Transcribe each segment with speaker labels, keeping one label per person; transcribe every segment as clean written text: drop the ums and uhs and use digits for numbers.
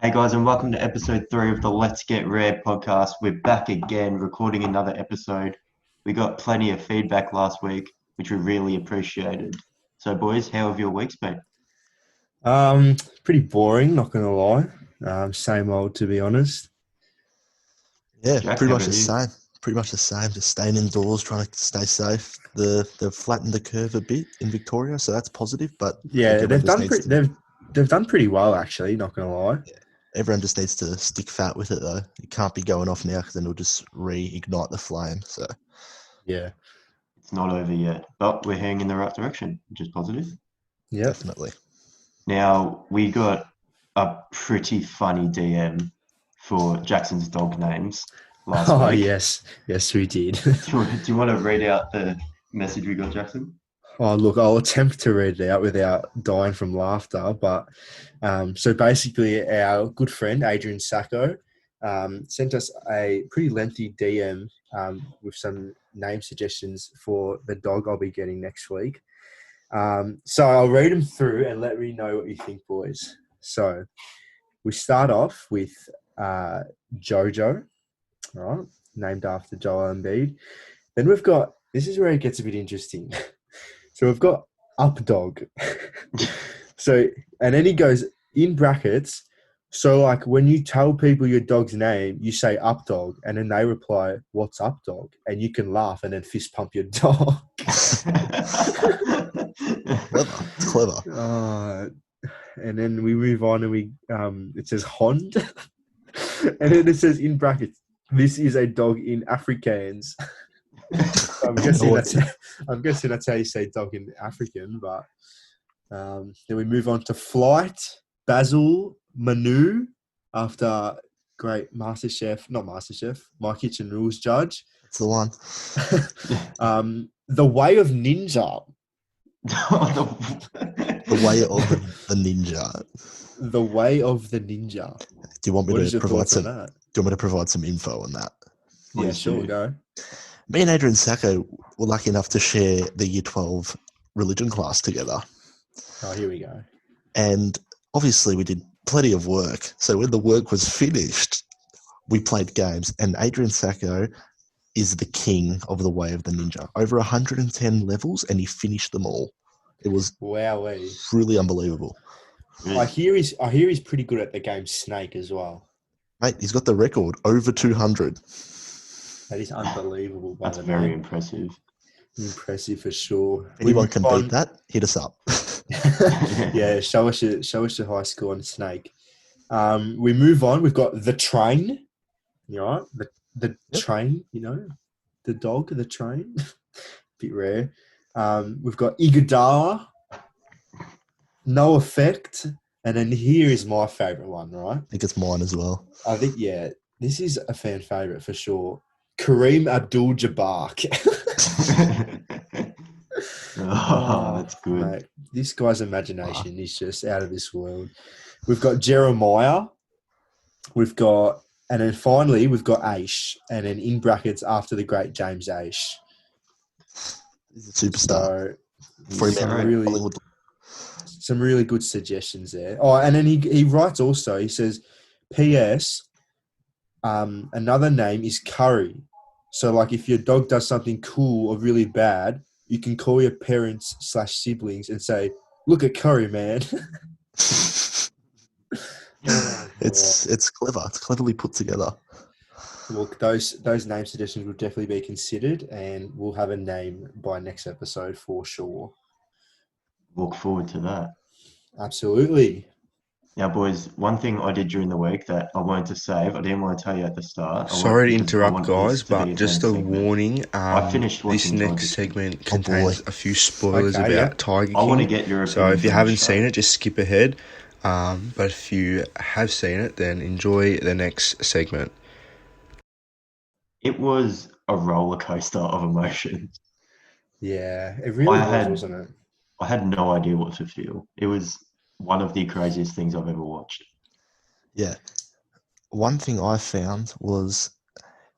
Speaker 1: Hey guys, and welcome to episode 3 of the Let's Get Rare podcast. We're back again recording another episode. We got plenty of feedback last week, which we really appreciated. So, boys, how have your weeks been?
Speaker 2: Pretty boring, not gonna lie. Same old, to be honest.
Speaker 3: Yeah,
Speaker 1: Jack,
Speaker 3: pretty
Speaker 1: how
Speaker 3: much
Speaker 1: about
Speaker 3: the
Speaker 1: you?
Speaker 3: same. Pretty much the same. Just staying indoors, trying to stay safe. They've flattened the curve a bit in Victoria, so that's positive. But I think
Speaker 2: Yeah,
Speaker 3: everyone just needs to.
Speaker 2: they've done pretty well actually. Not gonna lie.
Speaker 3: Yeah, everyone just needs to stick fat with it though. It can't be going off now because then it'll just reignite the flame. So
Speaker 2: Yeah.
Speaker 1: It's not over yet, but we're heading in the right direction, which is positive.
Speaker 2: Yep.
Speaker 3: definitely.
Speaker 1: Now, we got a pretty funny DM for Jackson's dog names last
Speaker 2: Oh
Speaker 1: week.
Speaker 2: yes, we did.
Speaker 1: Do you want to read out the message we got, Jackson?
Speaker 2: Oh look, I'll attempt to read it out without dying from laughter. But so basically, our good friend Adrian Sacco sent us a pretty lengthy DM with some name suggestions for the dog I'll be getting next week. So I'll read them through and let me know what you think, boys. So we start off with Jojo, all right, named after Joel Embiid. Then we've got, this is where it gets a bit interesting. So we've got Updog. So, and then he goes in brackets. So like when you tell people your dog's name, you say Updog, and then they reply, "What's up, dog?" And you can laugh and then fist pump your dog.
Speaker 3: Clever. It's clever.
Speaker 2: And then we move on and we it says Hond. And then it says in brackets, "This is a dog in Afrikaans." I'm guessing that's how you say dog in African, but then we move on to Flight, Basil, Manu, after great not MasterChef, My Kitchen Rules judge.
Speaker 3: It's the one.
Speaker 2: The Way of Ninja.
Speaker 3: The way of the ninja.
Speaker 2: The Way of the Ninja.
Speaker 3: Do you want me
Speaker 2: What
Speaker 3: to
Speaker 2: is your
Speaker 3: provide
Speaker 2: thoughts on
Speaker 3: some?
Speaker 2: that?
Speaker 3: Do you want me to provide some info on that?
Speaker 2: Yeah,
Speaker 1: Please
Speaker 2: sure,
Speaker 1: do.
Speaker 2: go.
Speaker 3: Me and Adrian Sacco were lucky enough to share the Year 12 religion class together.
Speaker 2: Oh, here we go.
Speaker 3: And obviously we did plenty of work. So when the work was finished, we played games. And Adrian Sacco is the king of the Way of the Ninja. Over 110 levels, and he finished them all. It was
Speaker 2: Wowee.
Speaker 3: truly unbelievable.
Speaker 2: I hear he's pretty good at the game Snake as well.
Speaker 3: Mate, he's got the record, over 200.
Speaker 2: That is unbelievable. By
Speaker 1: That's
Speaker 2: the
Speaker 1: very
Speaker 2: way.
Speaker 1: impressive.
Speaker 2: Impressive for sure.
Speaker 3: If anyone can beat that, hit us up.
Speaker 2: Yeah, show us your high score on Snake. We move on. We've got the train. You know, right? The
Speaker 3: Yep.
Speaker 2: train. You know, the dog, the train. Bit rare. We've got Iguodala, No Effect, and then here is my favorite one. Right?
Speaker 3: I think it's mine as well.
Speaker 2: I think this is a fan favorite for sure. Kareem Abdul-Jabbar.
Speaker 1: Oh, that's good.
Speaker 2: Mate, this guy's imagination is just out of this world. We've got Jeremiah. And then finally, we've got Aish. And then in brackets, after the great James Aish.
Speaker 3: He's a superstar.
Speaker 2: So,
Speaker 3: Free
Speaker 1: Some
Speaker 3: man,
Speaker 2: really,
Speaker 3: Hollywood.
Speaker 2: some really good suggestions there. Oh, and then he writes also, he says, P.S., another name is Curry. So, like, if your dog does something cool or really bad, you can call your parents / siblings and say, "Look at Curry, man."
Speaker 3: It's clever. It's cleverly put together.
Speaker 2: Look, those name suggestions will definitely be considered, and we'll have a name by next episode for sure.
Speaker 1: Look forward to that.
Speaker 2: Absolutely.
Speaker 1: Now, boys, one thing I did during the week that I wanted to save, I didn't want to tell you at the start.
Speaker 4: Sorry to
Speaker 1: because I
Speaker 4: interrupt,
Speaker 1: wanted this
Speaker 4: guys,
Speaker 1: to be
Speaker 4: but
Speaker 1: its
Speaker 4: just
Speaker 1: own
Speaker 4: a
Speaker 1: segment.
Speaker 4: warning.
Speaker 1: I finished
Speaker 4: This
Speaker 1: watching
Speaker 4: next
Speaker 1: Tiger
Speaker 4: segment
Speaker 3: Oh,
Speaker 4: contains
Speaker 3: boy.
Speaker 4: a few spoilers
Speaker 2: Okay,
Speaker 4: about
Speaker 2: yeah.
Speaker 4: Tiger King.
Speaker 1: I want to get your
Speaker 4: So
Speaker 1: opinion
Speaker 4: if you
Speaker 1: from
Speaker 4: haven't
Speaker 1: the
Speaker 4: seen
Speaker 1: show.
Speaker 4: it, just skip ahead. But if you have seen it, then enjoy the next segment.
Speaker 1: It was a roller coaster of emotions.
Speaker 2: Yeah, it really
Speaker 1: I
Speaker 2: was,
Speaker 1: had
Speaker 2: wasn't it?
Speaker 1: I had no idea what to feel. It was one of the craziest things I've ever watched.
Speaker 3: Yeah. One thing I found was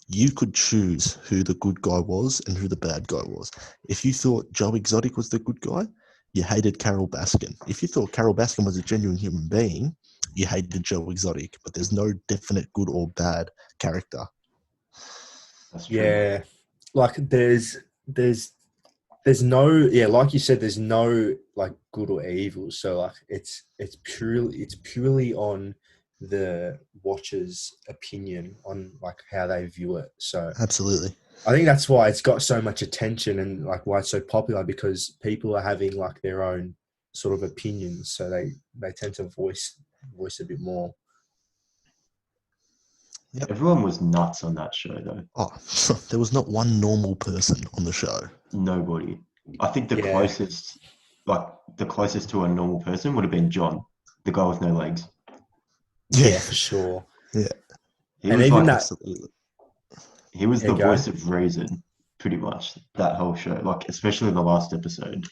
Speaker 3: you could choose who the good guy was and who the bad guy was. If you thought Joe Exotic was the good guy, you hated Carol Baskin. If you thought Carol Baskin was a genuine human being, you hated Joe Exotic, but there's no definite good or bad character.
Speaker 1: That's true.
Speaker 2: Yeah, like there's no, yeah, like you said, there's no like good or evil. So like it's purely on the watcher's opinion on like how they view it. So
Speaker 3: Absolutely.
Speaker 2: I think that's why it's got so much attention and like why it's so popular, because people are having like their own sort of opinions, so they tend to voice a bit more.
Speaker 1: Everyone was nuts on that show, though.
Speaker 3: Oh, there was not one normal person on the show.
Speaker 1: Nobody. I think the
Speaker 2: Yeah.
Speaker 1: closest to a normal person would have been John, the guy with no legs.
Speaker 2: Yeah, for sure.
Speaker 1: He
Speaker 2: And
Speaker 1: was
Speaker 2: even
Speaker 1: like,
Speaker 2: that,
Speaker 3: Absolutely.
Speaker 1: he was
Speaker 2: Yeah,
Speaker 1: the
Speaker 2: go.
Speaker 1: voice of reason, pretty much, that whole show. Like, especially the last episode.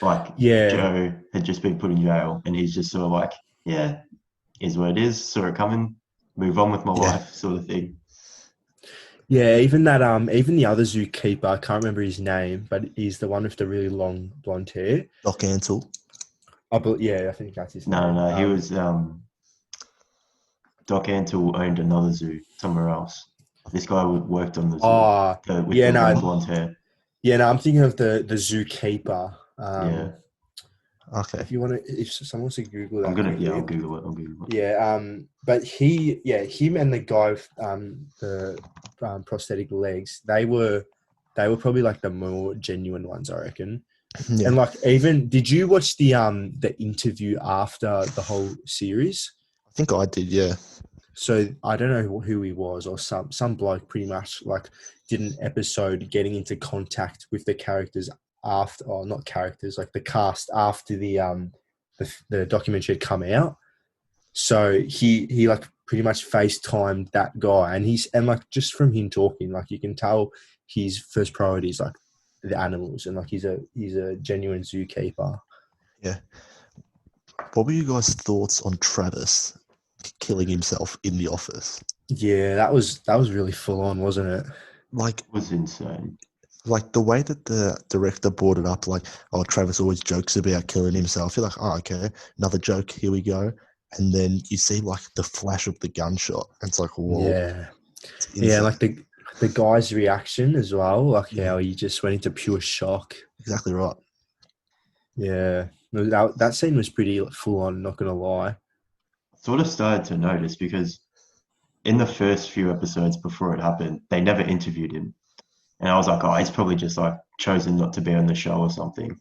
Speaker 1: Like,
Speaker 2: yeah,
Speaker 1: Joe had just been put in jail, and he's just sort of like, yeah, is what it is, saw it coming, move on with my
Speaker 3: Yeah.
Speaker 1: life, sort of thing.
Speaker 2: yeah. Even that, even the other zookeeper, I can't remember his name, but he's the one with the really long blonde hair.
Speaker 3: Doc Antle.
Speaker 2: Yeah, I think that's his name.
Speaker 1: No, he was Doc Antle owned another zoo somewhere else. This guy worked on the zoo
Speaker 2: Oh,
Speaker 1: with
Speaker 2: yeah,
Speaker 1: the
Speaker 2: no.
Speaker 1: long blonde hair.
Speaker 2: yeah. No, I'm thinking of the zookeeper.
Speaker 1: Yeah.
Speaker 3: Okay.
Speaker 2: If someone wants to Google that,
Speaker 1: I'll
Speaker 2: quickly.
Speaker 1: Google it.
Speaker 2: Yeah, but him and the guy with the prosthetic legs, they were probably like the more genuine ones, I reckon.
Speaker 3: Yeah.
Speaker 2: And like, even did you watch the interview after the whole series?
Speaker 3: I think I did, yeah.
Speaker 2: So I don't know who he was, or some bloke pretty much like did an episode getting into contact with the characters after, or not characters, like the cast after the documentary had come out. So he like pretty much FaceTimed that guy, and like just from him talking, like you can tell his first priority is like the animals, and like he's a genuine zookeeper.
Speaker 3: Yeah. What were you guys' thoughts on Travis killing himself in the office?
Speaker 2: Yeah, that was really full on, wasn't it?
Speaker 3: Like,
Speaker 1: It was insane.
Speaker 3: like the way that the director brought it up, like, oh, Travis always jokes about killing himself. You're like, oh, okay, another joke, here we go. And then you see like the flash of the gunshot, and it's like, whoa.
Speaker 2: Yeah,
Speaker 3: it's
Speaker 2: yeah,
Speaker 3: insane.
Speaker 2: like the guy's reaction as well, like
Speaker 3: Yeah.
Speaker 2: how he just went into pure shock.
Speaker 3: Exactly right.
Speaker 2: Yeah, no, that scene was pretty full on. Not gonna lie.
Speaker 1: Sort of started to notice because in the first few episodes before it happened, they never interviewed him. And I was like, oh, he's probably just like chosen not to be on the show or something.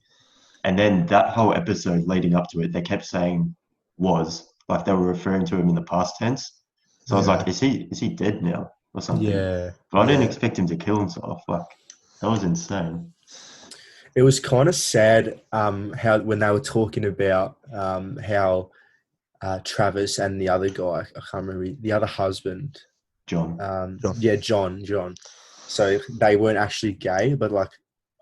Speaker 1: And then that whole episode leading up to it, they kept saying was, like they were referring to him in the past tense. So I was
Speaker 3: Yeah.
Speaker 1: like, is he dead now or something?
Speaker 2: Yeah,
Speaker 1: But I didn't
Speaker 3: Yeah.
Speaker 1: expect him to kill himself. Like, that was insane.
Speaker 2: it was kind of sad. How when they were talking about how Travis and the other guy, I can't remember, the other husband,
Speaker 1: John.
Speaker 3: John.
Speaker 2: yeah, John. So they weren't actually gay, but like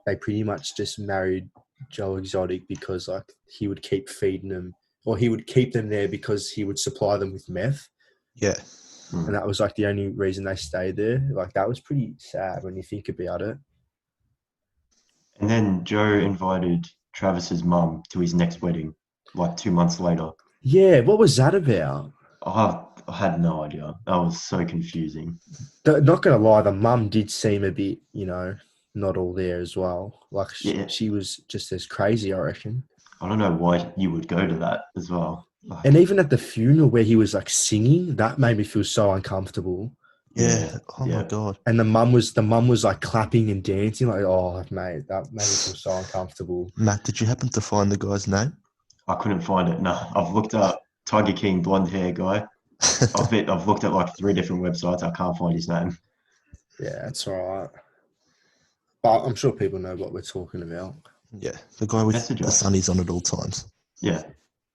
Speaker 2: they pretty much just married Joe Exotic because like he would keep feeding them, or he would keep them there because he would supply them with meth,
Speaker 3: Yeah.
Speaker 2: and that was like the only reason they stayed there. Like that was pretty sad when you think about it.
Speaker 1: And then Joe invited Travis's mum to his next wedding, like 2 months later.
Speaker 2: Yeah, what was that about?
Speaker 1: I had no idea. That was so confusing.
Speaker 2: Not gonna lie, the mum did seem a bit, not all there as well. Like
Speaker 1: Yeah.
Speaker 2: she was just as crazy, I reckon.
Speaker 1: I don't know why you would go to that as well. Like,
Speaker 2: And even at the funeral where he was like singing, that made me feel so uncomfortable.
Speaker 3: Yeah. Oh
Speaker 1: Yeah.
Speaker 3: my God.
Speaker 2: And the mum was like clapping and dancing, like, oh mate, that made me feel so uncomfortable.
Speaker 3: Matt, did you happen to find the guy's name?
Speaker 1: I couldn't find it. No, I've looked up Tiger King blonde hair guy. I've looked at like 3 different websites. I can't find his name.
Speaker 2: Yeah, that's all right. But I'm sure people know what we're talking about.
Speaker 3: Yeah. The guy with
Speaker 1: Message
Speaker 3: the
Speaker 1: us.
Speaker 3: sunnies on at all times.
Speaker 1: Yeah.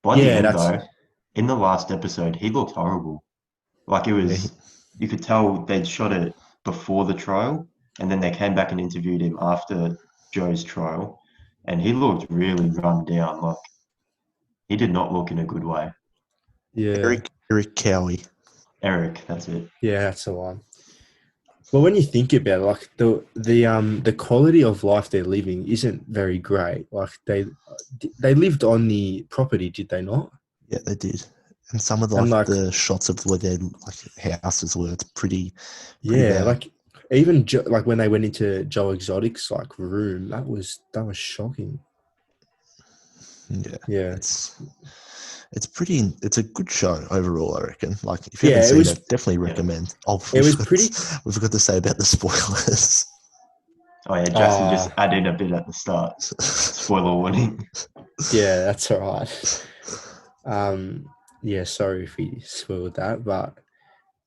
Speaker 1: By the
Speaker 2: Yeah,
Speaker 1: end
Speaker 2: that's-
Speaker 1: though, in the last episode, he looked horrible. Like it was, you could tell they'd shot it before the trial, and then they came back and interviewed him after Joe's trial, and he looked really run down. Like he did not look in a good way.
Speaker 2: Yeah,
Speaker 3: Eric Cowie.
Speaker 1: Eric, that's it.
Speaker 2: yeah, that's the one. Well, when you think about it, like the quality of life they're living isn't very great. Like they lived on the property, did they not?
Speaker 3: Yeah, they did. And some of
Speaker 2: And, like-
Speaker 3: the shots of where their houses were, it's pretty
Speaker 2: Yeah,
Speaker 3: bad.
Speaker 2: like even like when they went into Joe Exotic's like room, that was shocking.
Speaker 3: Yeah.
Speaker 2: Yeah,
Speaker 3: It's a good show overall, I reckon. Like if you
Speaker 2: Yeah,
Speaker 3: haven't
Speaker 2: it
Speaker 3: seen
Speaker 2: was-
Speaker 3: it, definitely recommend. Oh,
Speaker 2: it was pretty.
Speaker 3: we forgot to say about the spoilers.
Speaker 1: Oh yeah, Jackson
Speaker 2: Ah.
Speaker 1: just add in a bit at the start. Spoiler warning.
Speaker 2: Yeah, that's all right. Yeah, sorry if we spoiled that, but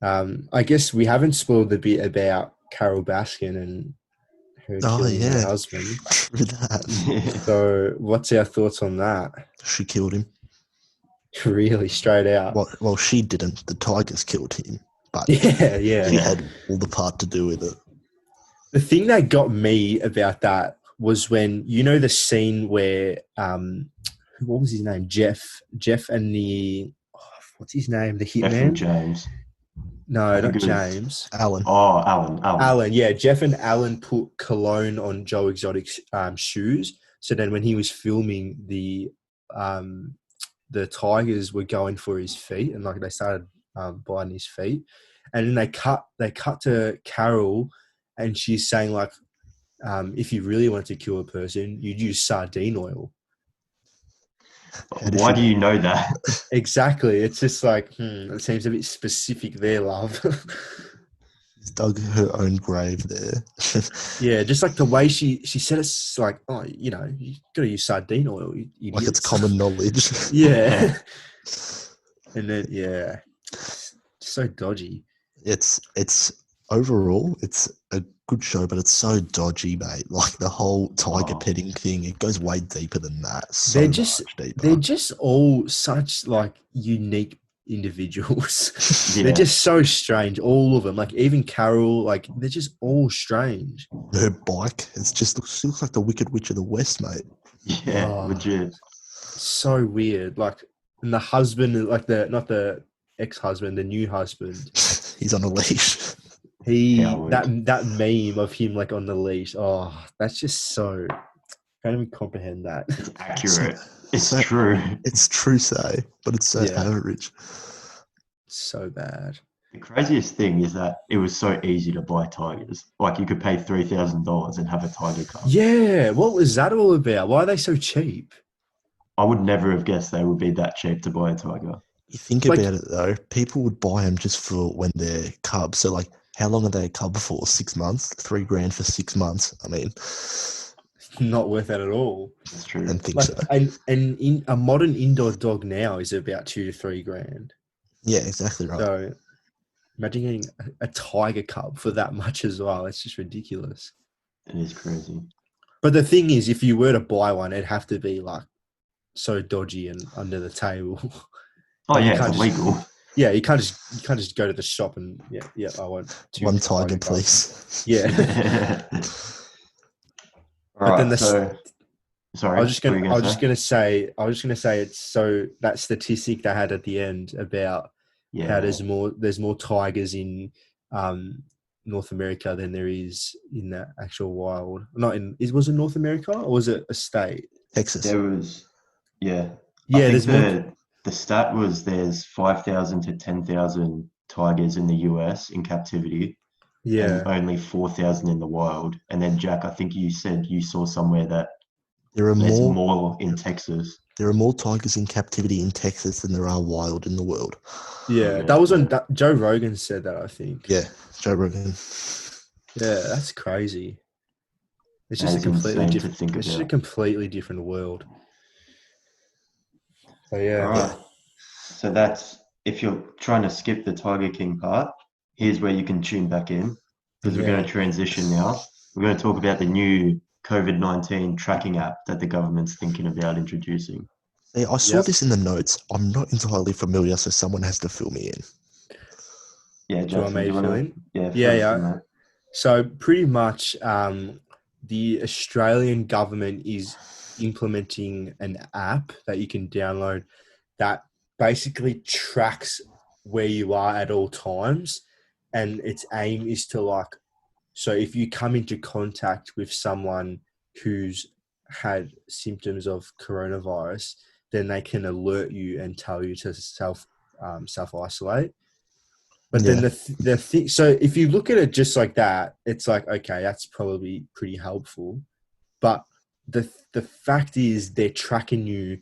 Speaker 2: I guess we haven't spoiled the bit about Carol Baskin and her
Speaker 3: Oh
Speaker 2: killing her
Speaker 3: yeah,
Speaker 2: husband.
Speaker 3: true that.
Speaker 2: So, what's our thoughts on that?
Speaker 3: She killed him.
Speaker 2: Really, straight out.
Speaker 3: Well, she didn't. The tigers killed him, but
Speaker 2: Yeah, yeah.
Speaker 3: she had all the part to do with it.
Speaker 2: The thing that got me about that was when the scene where what was his name? Jeff and the what's his name? The
Speaker 1: Jeff and
Speaker 2: hitman?
Speaker 1: James.
Speaker 2: No,
Speaker 1: I
Speaker 2: not
Speaker 1: think it was-
Speaker 2: James.
Speaker 3: Alan.
Speaker 1: Oh, Alan.
Speaker 2: Alan, yeah, Jeff and Alan put cologne on Joe Exotic's shoes. So then, when he was filming, the tigers were going for his feet, and like they started biting his feet, and then they cut to Carol, and she's saying like, if you really wanted to kill a person, you'd use sardine oil.
Speaker 1: Why do you know that?
Speaker 2: Exactly. It's just like, it seems a bit specific there, love.
Speaker 3: She's dug her own grave there.
Speaker 2: Yeah, just like the way she said it's like, oh, you got to use sardine oil, you idiots.
Speaker 3: Like it's common knowledge.
Speaker 2: Yeah. And then, yeah, so dodgy.
Speaker 3: It's overall, it's a good show, but it's so dodgy, mate. Like the whole tiger
Speaker 1: Oh.
Speaker 3: petting thing, it goes way deeper than that.
Speaker 2: They're
Speaker 3: Much
Speaker 2: just-
Speaker 3: deeper.
Speaker 2: They're just all such like unique individuals.
Speaker 1: Yeah.
Speaker 2: They're just so strange, all of them. Like even Carol, like they're just all strange.
Speaker 3: Her bike, she looks like the Wicked Witch of the West, mate.
Speaker 1: Yeah,
Speaker 2: Oh.
Speaker 1: legit.
Speaker 2: So weird. Like, and the husband, like not the ex-husband, the new husband.
Speaker 3: He's on a leash.
Speaker 1: Howard.
Speaker 2: That meme of him like on the leash. Oh, that's just so. Can't even comprehend that.
Speaker 1: It's accurate. It's
Speaker 3: So-
Speaker 1: true.
Speaker 3: It's true, say, but it's so
Speaker 2: Yeah.
Speaker 3: average.
Speaker 2: So bad.
Speaker 1: The craziest thing is that it was so easy to buy tigers. Like you could pay $3,000 and have a tiger cub.
Speaker 2: Yeah, what was that all about? Why are they so cheap?
Speaker 1: I would never have guessed they would be that cheap to buy a tiger.
Speaker 3: You think
Speaker 2: Like-
Speaker 3: about it though, people would buy them just for when they're cubs. So like, how long are they a cub for? 6 months? $3,000 for 6 months? I mean,
Speaker 2: Not worth it at all.
Speaker 1: It's true.
Speaker 3: and think
Speaker 2: Like,
Speaker 3: so.
Speaker 2: and in a modern indoor dog now is about $2,000 to $3,000.
Speaker 3: Yeah, exactly right.
Speaker 2: So imagine getting a tiger cub for that much as well. It's just ridiculous.
Speaker 1: It is crazy.
Speaker 2: But the thing is, if you were to buy one, it'd have to be like so dodgy and under the table.
Speaker 1: Oh
Speaker 2: You
Speaker 1: yeah,
Speaker 2: can't
Speaker 1: it's
Speaker 2: just-
Speaker 1: illegal.
Speaker 2: Yeah, you can't just go to the shop and yeah, I want two
Speaker 3: One tiger,
Speaker 2: cubs.
Speaker 3: please.
Speaker 2: Yeah.
Speaker 1: All
Speaker 2: then
Speaker 1: right.
Speaker 2: the
Speaker 1: So, sorry.
Speaker 2: I was just
Speaker 1: what were
Speaker 2: gonna
Speaker 1: you
Speaker 2: I was just gonna say it's so that statistic they had at the end about
Speaker 1: Yeah.
Speaker 2: how there's more tigers in North America than there is in the actual wild. Was it North America or was it a state?
Speaker 3: Texas.
Speaker 1: There was. Yeah.
Speaker 2: Yeah,
Speaker 1: I
Speaker 2: there's
Speaker 1: think
Speaker 2: more.
Speaker 1: the stat was there's 5,000 to 10,000 tigers in the US in captivity,
Speaker 2: Yeah,
Speaker 1: and only 4,000 in the wild. And then Jack, I think you said you saw somewhere that
Speaker 3: There are
Speaker 1: there's
Speaker 3: more.
Speaker 1: more in Texas.
Speaker 3: There are more tigers in captivity in Texas than there are wild in the world.
Speaker 2: yeah.
Speaker 1: Yeah.
Speaker 2: That was on Joe Rogan said that, I think.
Speaker 3: Yeah, Joe Rogan.
Speaker 2: Yeah, that's crazy. It's
Speaker 1: That
Speaker 2: just a
Speaker 1: is
Speaker 2: completely
Speaker 1: insane to
Speaker 2: different.
Speaker 1: think
Speaker 2: It's just a
Speaker 1: about.
Speaker 2: completely different world. So yeah,
Speaker 1: All right. So that's if you're trying to skip the Tiger King part, here's where you can tune back in because we're going
Speaker 2: Yeah.
Speaker 1: to transition now. We're going to talk about the new COVID-19 tracking app that the government's thinking about introducing.
Speaker 3: Hey, I saw
Speaker 2: Yep.
Speaker 3: this in the notes. I'm not entirely familiar, so someone has to fill me in.
Speaker 1: Yeah,
Speaker 2: Do you want
Speaker 1: Jackson,
Speaker 2: me to
Speaker 1: do you
Speaker 2: fill
Speaker 1: want
Speaker 2: in?
Speaker 1: to? Yeah,
Speaker 2: Yeah,
Speaker 1: fill us
Speaker 2: yeah.
Speaker 1: in, mate.
Speaker 2: So pretty much, the Australian government is implementing an app that you can download that basically tracks where you are at all times, and its aim is to like, so if you come into contact with someone who's had symptoms of coronavirus, then they can alert you and tell you to self self-isolate. But then the thing, so if you look at it just like that, it's like, okay, that's probably pretty helpful. But the fact is they're tracking you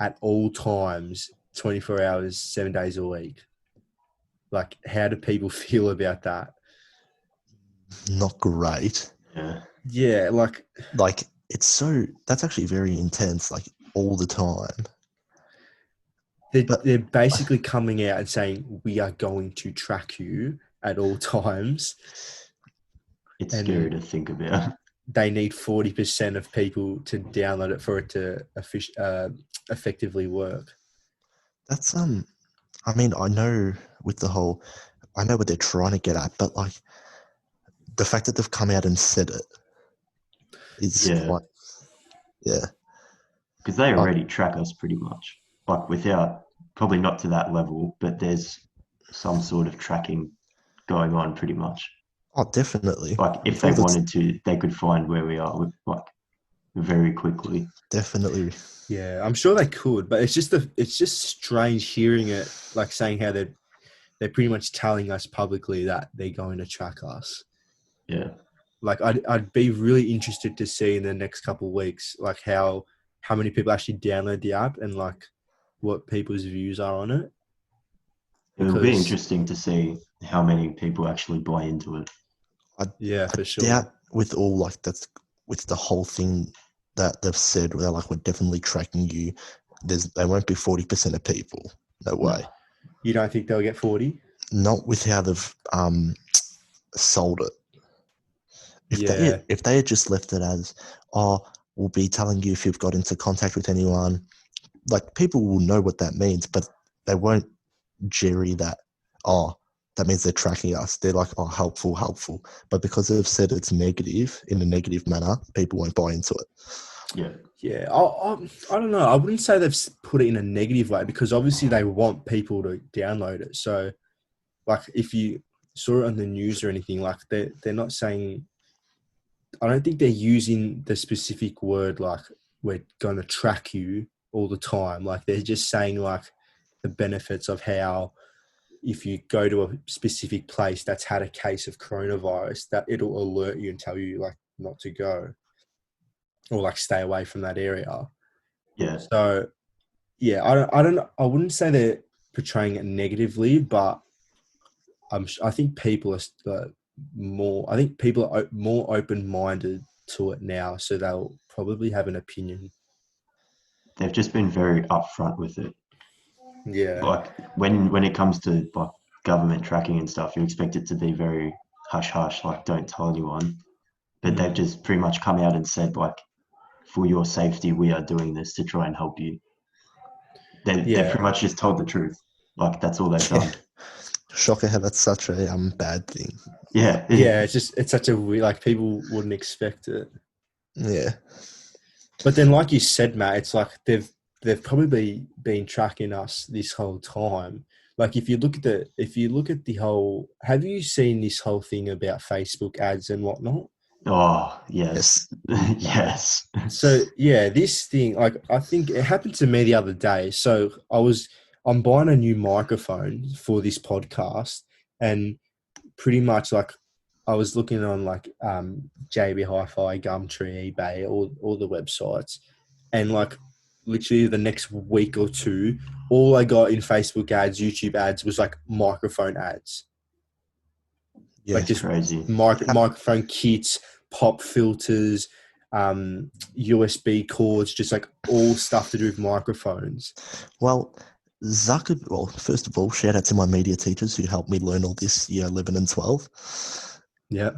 Speaker 2: at all times, 24 hours, 7 days a week. Like, how do people feel about that?
Speaker 3: Not great.
Speaker 1: Yeah.
Speaker 2: Yeah, like
Speaker 3: that's actually very intense, like all the time.
Speaker 2: they're basically coming out and saying, we are going to track you at all times.
Speaker 1: It's scary to think about.
Speaker 2: They need 40% of people to download it for it to effectively work.
Speaker 3: That's I mean, I know what they're trying to get at, but like the fact that they've come out and said it is quite,
Speaker 1: because they already track us pretty much, like without, probably not to that level, but there's some sort of tracking going on pretty much.
Speaker 3: Oh, definitely.
Speaker 1: Like if they wanted to, they could find where we are like very quickly.
Speaker 3: Definitely.
Speaker 2: Yeah, I'm sure they could, but it's just strange hearing it, like saying how they're pretty much telling us publicly that they're going to track us.
Speaker 1: Yeah.
Speaker 2: Like I'd be really interested to see in the next couple of weeks, like how many people actually download the app and like what people's views are on it.
Speaker 1: It'll be interesting to see how many people actually buy into it.
Speaker 2: For sure.
Speaker 3: Doubt with all like that's with the whole thing that they've said, where like we're definitely tracking you. They won't be 40% of people. No way.
Speaker 2: You don't think they'll get 40?
Speaker 3: Not with how they've sold it. If they had just left it as, we'll be telling you if you've got into contact with anyone, like people will know what that means, but they won't jerry that. That means they're tracking us. They're like, helpful. But because they've said it's negative in a negative manner, people won't buy into it.
Speaker 1: Yeah.
Speaker 2: Yeah. I don't know. I wouldn't say they've put it in a negative way, because obviously they want people to download it. So, like, if you saw it on the news or anything, like they're not saying. I don't think they're using the specific word like we're going to track you all the time. Like they're just saying like the benefits of how if you go to a specific place that's had a case of coronavirus, that it'll alert you and tell you like not to go or like stay away from that area.
Speaker 3: Yeah.
Speaker 2: So yeah, I wouldn't say they're portraying it negatively, but I think people are more open-minded to it now, so they'll probably have an opinion.
Speaker 1: They've just been very upfront with it.
Speaker 2: Yeah.
Speaker 1: Like when it comes to like government tracking and stuff, you expect it to be very hush-hush, like don't tell anyone. But they've just pretty much come out and said like, for your safety, we are doing this to try and help you. They pretty much just told the truth. Like that's all they've done.
Speaker 3: Shocker how that's such a bad thing.
Speaker 1: Yeah.
Speaker 2: Yeah, it's such a weird, like people wouldn't expect it.
Speaker 3: Yeah.
Speaker 2: But then like you said, Matt, it's like they've probably been tracking us this whole time. Like if you look at the whole, have you seen this whole thing about Facebook ads and whatnot?
Speaker 1: Oh, yes. Yes.
Speaker 2: So yeah, this thing, like I think it happened to me the other day. So I'm buying a new microphone for this podcast, and pretty much like I was looking on like JB Hi-Fi, Gumtree, eBay, all the websites, and like literally the next week or two, all I got in Facebook ads, YouTube ads was like microphone ads.
Speaker 3: Yeah,
Speaker 2: like just
Speaker 1: crazy.
Speaker 2: Microphone kits, pop filters, USB cords, just like all stuff to do with microphones.
Speaker 3: Well, first of all, shout out to my media teachers who helped me learn all this year 11 and 12.
Speaker 2: Yeah.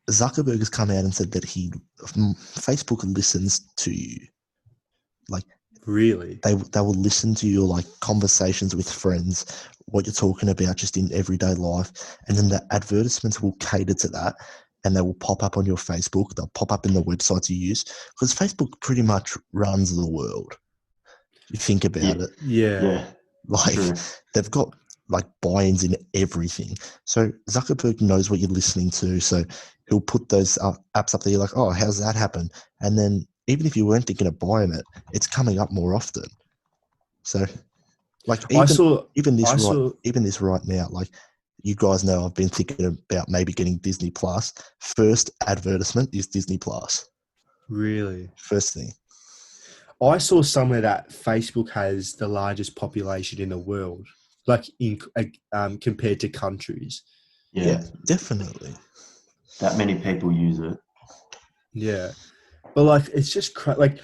Speaker 3: Zuckerberg has come out and said that Facebook listens to you. Like,
Speaker 2: really?
Speaker 3: They will listen to your like conversations with friends, what you're talking about just in everyday life, and then the advertisements will cater to that, and they will pop up on your Facebook. They'll pop up in the websites you use, because Facebook pretty much runs the world. You think about it.
Speaker 2: Yeah.
Speaker 3: Like
Speaker 1: True.
Speaker 3: They've got like buy-ins in everything. So Zuckerberg knows what you're listening to. So he'll put those apps up there. You're like, oh, how's that happen? And then even if you weren't thinking of buying it, it's coming up more often. So Like
Speaker 2: I saw.
Speaker 3: even this
Speaker 2: I saw.
Speaker 3: even this right now, like you guys know I've been thinking about maybe getting Disney Plus. First advertisement is Disney Plus.
Speaker 2: Really.
Speaker 3: First thing.
Speaker 2: I saw somewhere that Facebook has the largest population in the world, like compared to countries.
Speaker 3: Yeah, definitely.
Speaker 1: That many people use it.
Speaker 2: Yeah, but like it's just like,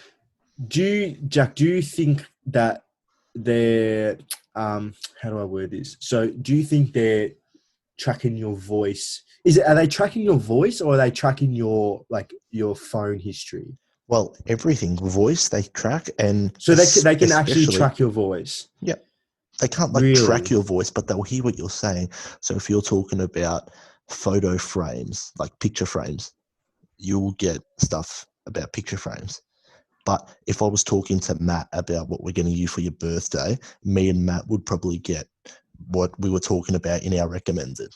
Speaker 2: Jack? Do you think that they're how do I word this? So, do you think they're tracking your voice? Are they tracking your voice, or are they tracking your phone history?
Speaker 3: Well, everything voice they track, and
Speaker 2: So they can actually
Speaker 3: especially-
Speaker 2: track your voice.
Speaker 3: Yeah, they can't
Speaker 2: Really?
Speaker 3: track your voice, but they'll hear what you're saying. So if you're talking about photo frames, like picture frames, you'll get stuff about picture frames. But if I was talking to Matt about what we're getting you for your birthday, me and Matt would probably get what we were talking about in our recommended.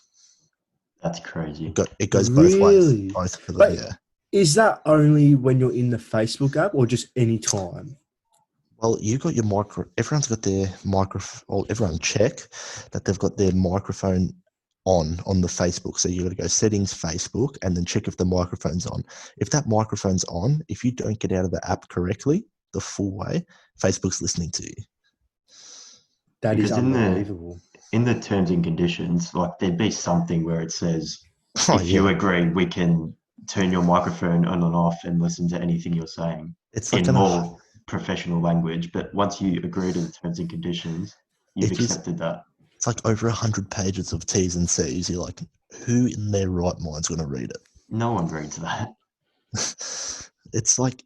Speaker 1: That's crazy.
Speaker 3: It goes both ways.
Speaker 2: Really?
Speaker 3: Both of them,
Speaker 2: But
Speaker 3: yeah.
Speaker 2: is that only when you're in the Facebook app, or just any time?
Speaker 3: Well, you got your everyone's got their microphone. Well, everyone check that they've got their microphone on the Facebook. So you got to go settings, Facebook, and then check if the microphone's on. If that microphone's on, if you don't get out of the app correctly the full way, Facebook's listening to you.
Speaker 2: That is
Speaker 1: Because in
Speaker 2: unbelievable.
Speaker 1: the terms and conditions, like there'd be something where it says,
Speaker 3: Oh,
Speaker 1: if you agree, we can turn your microphone on and off and listen to anything you're saying
Speaker 3: It's like
Speaker 1: in more professional language. But once you agree to the terms and conditions, you've accepted that.
Speaker 3: It's like over 100 pages of T's and C's. You're like, who in their right mind's going to read it?
Speaker 1: No one reads that.
Speaker 3: It's like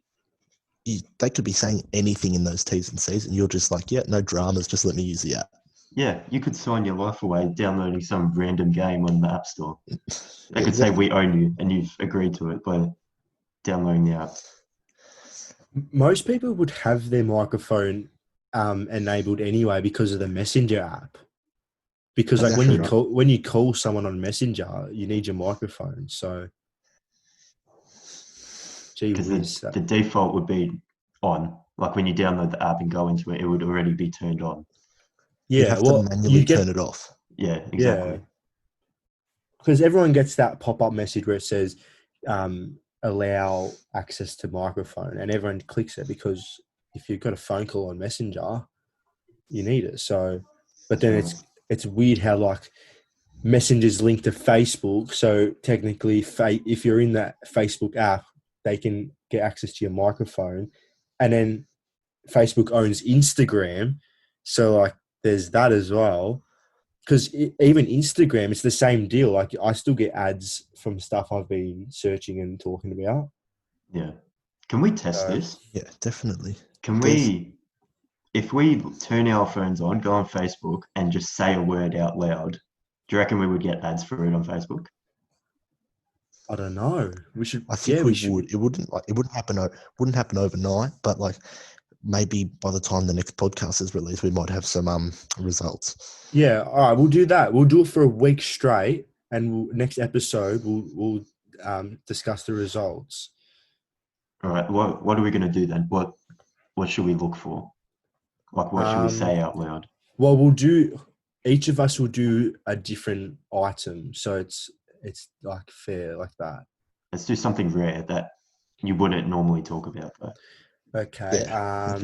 Speaker 3: they could be saying anything in those T's and C's, and you're just like, yeah, no dramas, just let me use the app.
Speaker 1: Yeah, you could sign your life away downloading some random game on the App Store. They could say, we own you, and you've agreed to it by downloading the app.
Speaker 2: Most people would have their microphone enabled anyway because of the Messenger app. Because
Speaker 3: That's
Speaker 2: like
Speaker 3: actually
Speaker 2: when you call someone on Messenger, you need your microphone. So, gee
Speaker 1: Because
Speaker 2: whiz,
Speaker 1: the default would be on. Like when you download the app and go into it, it would already be turned on.
Speaker 3: You
Speaker 2: yeah,
Speaker 3: have
Speaker 2: well,
Speaker 3: to manually turn it off.
Speaker 1: Yeah, exactly.
Speaker 2: Yeah, because everyone gets that pop-up message where it says allow access to microphone, and everyone clicks it because if you've got a phone call on Messenger, you need it. So, but then it's weird how like Messenger's linked to Facebook, so technically if you're in that Facebook app, they can get access to your microphone, and then Facebook owns Instagram, so like there's that as well. Because even Instagram, it's the same deal. Like I still get ads from stuff I've been searching and talking about.
Speaker 1: Yeah. Can we test this?
Speaker 3: Yeah, definitely.
Speaker 1: Can we, if we turn our phones on, go on Facebook and just say a word out loud, do you reckon we would get ads for it on Facebook?
Speaker 2: I don't know. We should.
Speaker 3: I think
Speaker 2: yeah,
Speaker 3: we
Speaker 2: should.
Speaker 3: would. It wouldn't happen overnight, but like maybe by the time the next podcast is released, we might have some results.
Speaker 2: Yeah. All right. We'll do that. We'll do it for a week straight, and next episode we'll discuss the results.
Speaker 1: All right. What are we going to do then? What should we look for? Like what should we say out loud?
Speaker 2: Well, each of us will do a different item, so it's like fair like that.
Speaker 1: Let's do something rare that you wouldn't normally talk about though.
Speaker 2: Okay.
Speaker 3: Yeah.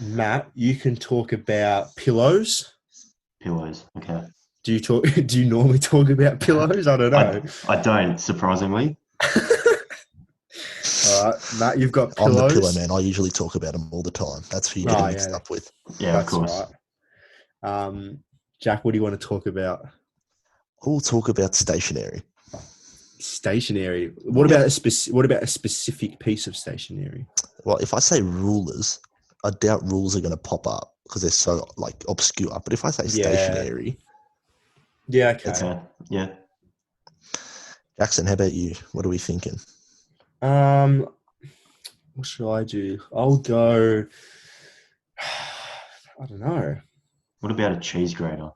Speaker 2: Matt, you can talk about pillows.
Speaker 1: Pillows. Okay.
Speaker 2: Do you normally talk about pillows? I don't know.
Speaker 1: I don't, surprisingly.
Speaker 2: All right, Matt, you've got
Speaker 3: I'm
Speaker 2: pillows.
Speaker 3: the pillow man. I usually talk about them all the time. That's who you get mixed up with.
Speaker 1: Yeah,
Speaker 2: That's
Speaker 1: of course.
Speaker 2: right. Jack, what do you want to talk about?
Speaker 3: We'll talk about stationery.
Speaker 2: Stationery. What about a specific piece of stationery?
Speaker 3: Well, if I say rulers, I doubt rules are going to pop up because they're so like obscure. But if I say stationery,
Speaker 2: yeah, okay.
Speaker 1: Okay. Yeah.
Speaker 3: Jackson, how about you? What are we thinking?
Speaker 2: What should I do? I'll go. I don't know.
Speaker 1: What about a cheese grater?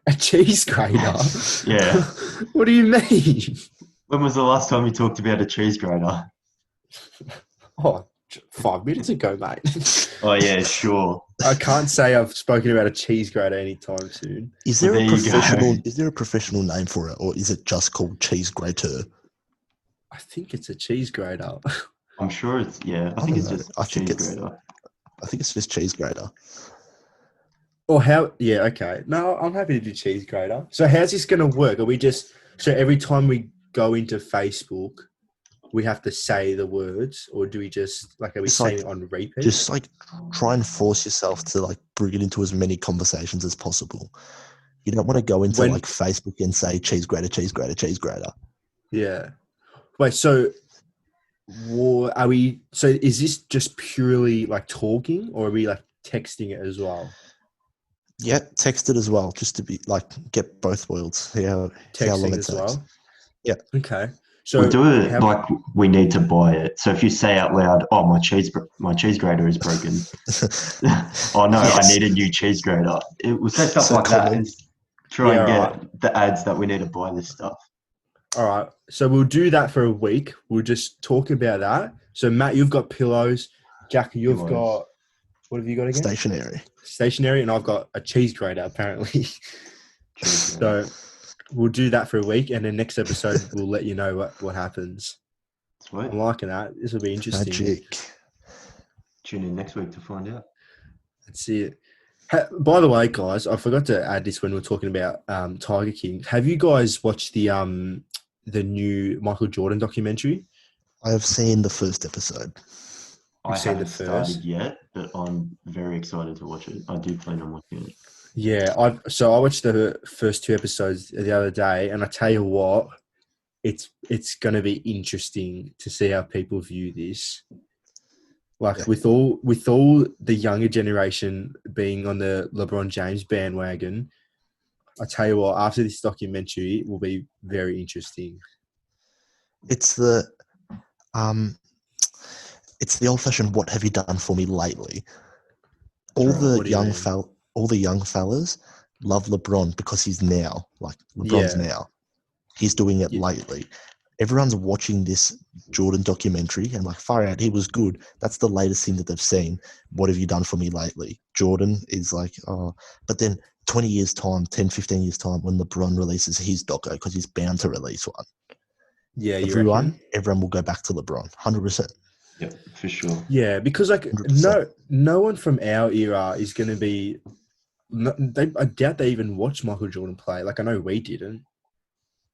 Speaker 2: A cheese grater?
Speaker 1: Yeah.
Speaker 2: What do you mean?
Speaker 1: When was the last time you talked about a cheese grater?
Speaker 2: Oh, 5 minutes ago, mate.
Speaker 1: Oh yeah, sure.
Speaker 2: I can't say I've spoken about a cheese grater anytime soon.
Speaker 3: Is
Speaker 1: Well,
Speaker 3: there a
Speaker 1: there you go.
Speaker 3: professional? Is there a professional name for it, or is it just called cheese grater?
Speaker 2: I think it's a cheese grater.
Speaker 1: I'm sure it's I
Speaker 3: I
Speaker 1: think
Speaker 3: don't
Speaker 1: it's
Speaker 3: know.
Speaker 1: just
Speaker 3: I think
Speaker 1: cheese
Speaker 3: it's-
Speaker 1: grater.
Speaker 3: I think it's just cheese grater.
Speaker 2: Or how? Yeah, okay. No, I'm happy to do cheese grater. So how's this going to work? Are we just so every time we go into Facebook, we have to say the words, or do we just like are we
Speaker 3: Just
Speaker 2: saying
Speaker 3: like-
Speaker 2: it on repeat?
Speaker 3: Just like try and force yourself to like bring it into as many conversations as possible. You don't want to go into
Speaker 2: When-
Speaker 3: like Facebook and say cheese grater, cheese grater, cheese grater.
Speaker 2: Yeah. Wait. So, are we? So is this just purely like talking, or are we like texting it as well?
Speaker 3: Yeah, text it as well, just to be like get both worlds. See how long
Speaker 2: Texting
Speaker 3: it
Speaker 2: as
Speaker 3: takes.
Speaker 2: well.
Speaker 3: Yeah.
Speaker 2: Okay. So
Speaker 1: We do it
Speaker 2: how-
Speaker 1: like we need to buy it. So if you say out loud, "Oh, my cheese grater is broken," oh no, I
Speaker 3: Yes.
Speaker 1: need a new cheese grater. It will say stuff
Speaker 3: So
Speaker 1: like that
Speaker 3: common.
Speaker 1: and try and
Speaker 2: Yeah,
Speaker 1: get the ads that we need to buy this stuff.
Speaker 2: All right. So we'll do that for a week. We'll just talk about that. So Matt, you've got pillows. Jack, you've
Speaker 1: Pillows.
Speaker 2: got what have you got again?
Speaker 3: Stationary.
Speaker 2: Stationary, and I've got a cheese grater apparently.
Speaker 1: Cheese grater.
Speaker 2: So we'll do that for a week, and then next episode we'll let you know what happens.
Speaker 1: Sweet.
Speaker 2: I'm liking that. This will be interesting.
Speaker 3: Magic.
Speaker 1: Tune in next week to find out.
Speaker 2: Let's see it. By the way, guys, I forgot to add this when we were talking about Tiger King. Have you guys watched the new Michael Jordan documentary?
Speaker 3: I have seen the first episode.
Speaker 1: I
Speaker 2: seen the
Speaker 1: haven't started
Speaker 2: first?
Speaker 1: yet, but I'm very excited to watch it. I do plan on watching it.
Speaker 2: Yeah, I watched the first 2 episodes the other day, and I tell you what, it's going to be interesting to see how people view this. Like
Speaker 3: Yeah.
Speaker 2: with all the younger generation being on the LeBron James bandwagon, I tell you what, after this documentary, it will be very interesting.
Speaker 3: It's the old-fashioned "What have you done for me lately?" All
Speaker 2: Right,
Speaker 3: the
Speaker 2: what do you mean?
Speaker 3: all the young fellas love LeBron because he's now like LeBron's
Speaker 2: Yeah.
Speaker 3: now. He's doing it
Speaker 2: Yeah.
Speaker 3: lately. Everyone's watching this Jordan documentary and like, far out, he was good. That's the latest thing that they've seen. What have you done for me lately? Jordan is like, oh, but then 20 years time, 10, 15 years time, when LeBron releases his doco, because he's bound to release one.
Speaker 2: Yeah, you reckon?
Speaker 3: Everyone will go back to LeBron, 100%.
Speaker 1: Yep, for sure.
Speaker 2: Yeah, because like
Speaker 3: 100%.
Speaker 2: no one from our era is going to be. I doubt they even watched Michael Jordan play. Like I know we didn't.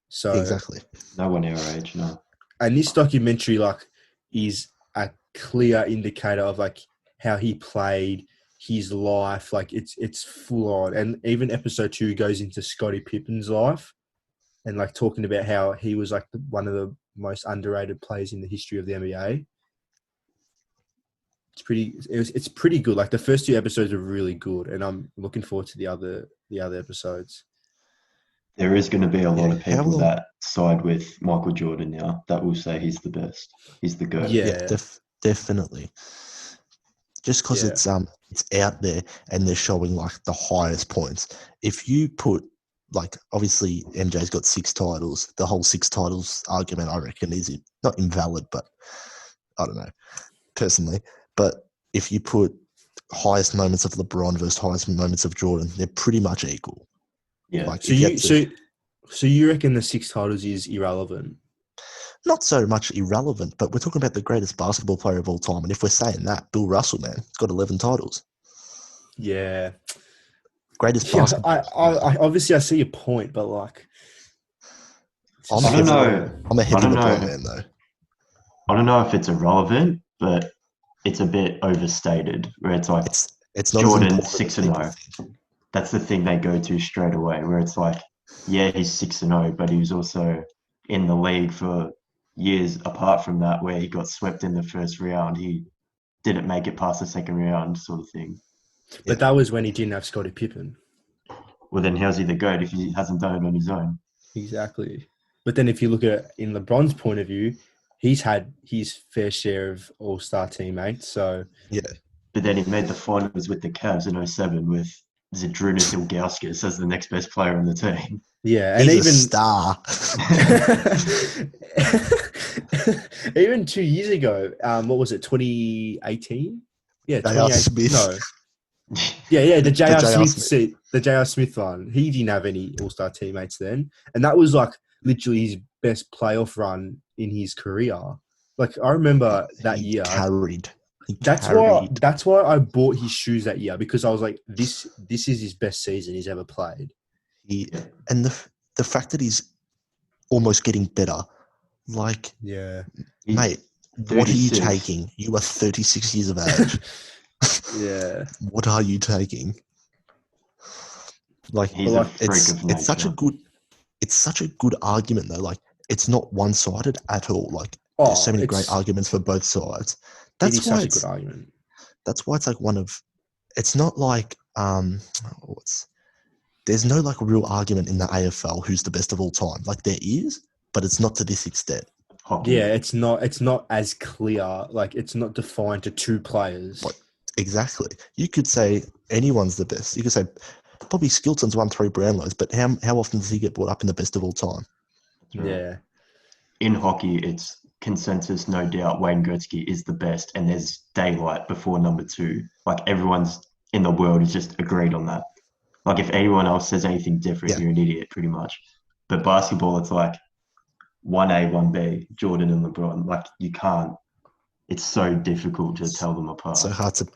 Speaker 2: So
Speaker 3: Exactly.
Speaker 1: No one our age, no.
Speaker 2: and this documentary like is a clear indicator of like how he played his life. Like it's full on, and even episode 2 goes into Scottie Pippen's life, and like talking about how he was like one of the most underrated players in the history of the NBA. It's pretty good. Like the first 2 episodes are really good, and I'm looking forward to the other episodes.
Speaker 1: There is going to be a lot
Speaker 3: Yeah,
Speaker 1: of
Speaker 3: how
Speaker 1: people
Speaker 3: long-
Speaker 1: that side with Michael Jordan now that will say he's the best. He's the GOAT.
Speaker 2: Yeah.
Speaker 3: Definitely. Just because
Speaker 2: Yeah.
Speaker 3: it's out there and they're showing like the highest points. If you put like obviously MJ's got 6 titles, the whole 6 titles argument I reckon is not invalid, but I don't know personally. But if you put highest moments of LeBron versus highest moments of Jordan, they're pretty much equal.
Speaker 1: Yeah.
Speaker 3: Like
Speaker 2: So
Speaker 3: if
Speaker 2: you
Speaker 3: had to-
Speaker 2: so you reckon the 6 titles is irrelevant?
Speaker 3: not so much irrelevant, but we're talking about the greatest basketball player of all time. And if we're saying that, Bill Russell, man, he's got 11 titles.
Speaker 2: Yeah.
Speaker 3: Greatest
Speaker 2: Yeah,
Speaker 3: basketball.
Speaker 2: I obviously I see your point, but like,
Speaker 3: I'm
Speaker 1: I don't
Speaker 3: heavy-
Speaker 1: know.
Speaker 3: I'm a heavy
Speaker 1: don't
Speaker 3: LeBron
Speaker 1: know.
Speaker 3: man, though.
Speaker 1: I don't know if it's irrelevant, but it's a bit overstated. Where it's like
Speaker 3: It's not
Speaker 1: Jordan,
Speaker 3: as important
Speaker 1: 6
Speaker 3: as
Speaker 1: and
Speaker 3: people
Speaker 1: 0.
Speaker 3: think.
Speaker 1: That's the thing they go to straight away. Where it's like, yeah, he's 6 and 0, but he was also in the league for years apart from that, where he got swept in the first round. He didn't make it past the second round, sort of thing.
Speaker 2: but that was when he didn't have Scottie Pippen.
Speaker 1: Well, then how's he the GOAT if he hasn't done it on his own?
Speaker 2: Exactly. But then if you look at it in LeBron's point of view, he's had his fair share of all-star teammates. So
Speaker 1: But then he made the finals with the Cavs in 07 with Zydrunas Ilgauskas as the next best player on the team.
Speaker 2: yeah, and
Speaker 3: He's
Speaker 2: even
Speaker 3: a star.
Speaker 2: Even 2 years ago, what was it, 2018? Yeah,
Speaker 3: J.R.
Speaker 2: 2018.
Speaker 3: Smith.
Speaker 2: No. Yeah, the J.R.
Speaker 3: J.R.
Speaker 2: Smith, the J.R. Smith one. He didn't have any All-Star teammates then. And that was like literally his best playoff run in his career. Like I remember that
Speaker 3: He
Speaker 2: year.
Speaker 3: carried. He
Speaker 2: That's
Speaker 3: carried.
Speaker 2: why I bought his shoes that year, because I was like, this is his best season he's ever played.
Speaker 3: And the fact that he's almost getting better, like,
Speaker 2: Yeah.
Speaker 3: mate, what are you
Speaker 1: 36.
Speaker 3: taking? You are 36 years of age.
Speaker 2: Yeah.
Speaker 3: What are you taking? Like,
Speaker 1: He's a freak of nature.
Speaker 3: it's such a good argument though. Like, it's not one-sided at all. Like,
Speaker 2: Oh,
Speaker 3: there's so many great arguments for both sides.
Speaker 2: It is
Speaker 3: That's why
Speaker 2: such a
Speaker 3: it's
Speaker 2: good argument.
Speaker 3: that's why it's like one of. It's not like there's no like real argument in the AFL who's the best of all time. Like there is, but it's not to this extent.
Speaker 1: Hockey.
Speaker 2: Yeah, it's not as clear. Like it's not defined to two players.
Speaker 3: Like, exactly. You could say anyone's the best. You could say Bobby Skilton's won 3 Brownlows, but how often does he get brought up in the best of all time?
Speaker 1: Right.
Speaker 2: Yeah.
Speaker 1: In hockey, it's consensus, no doubt. Wayne Gretzky is the best, and there's daylight before number 2. Like everyone's in the world is just agreed on that. Like if anyone else says anything different,
Speaker 3: Yeah.
Speaker 1: you're an idiot, pretty much. But basketball, it's like 1A, 1B, Jordan and LeBron. Like you can't. It's so difficult to tell them apart.
Speaker 3: So hard to.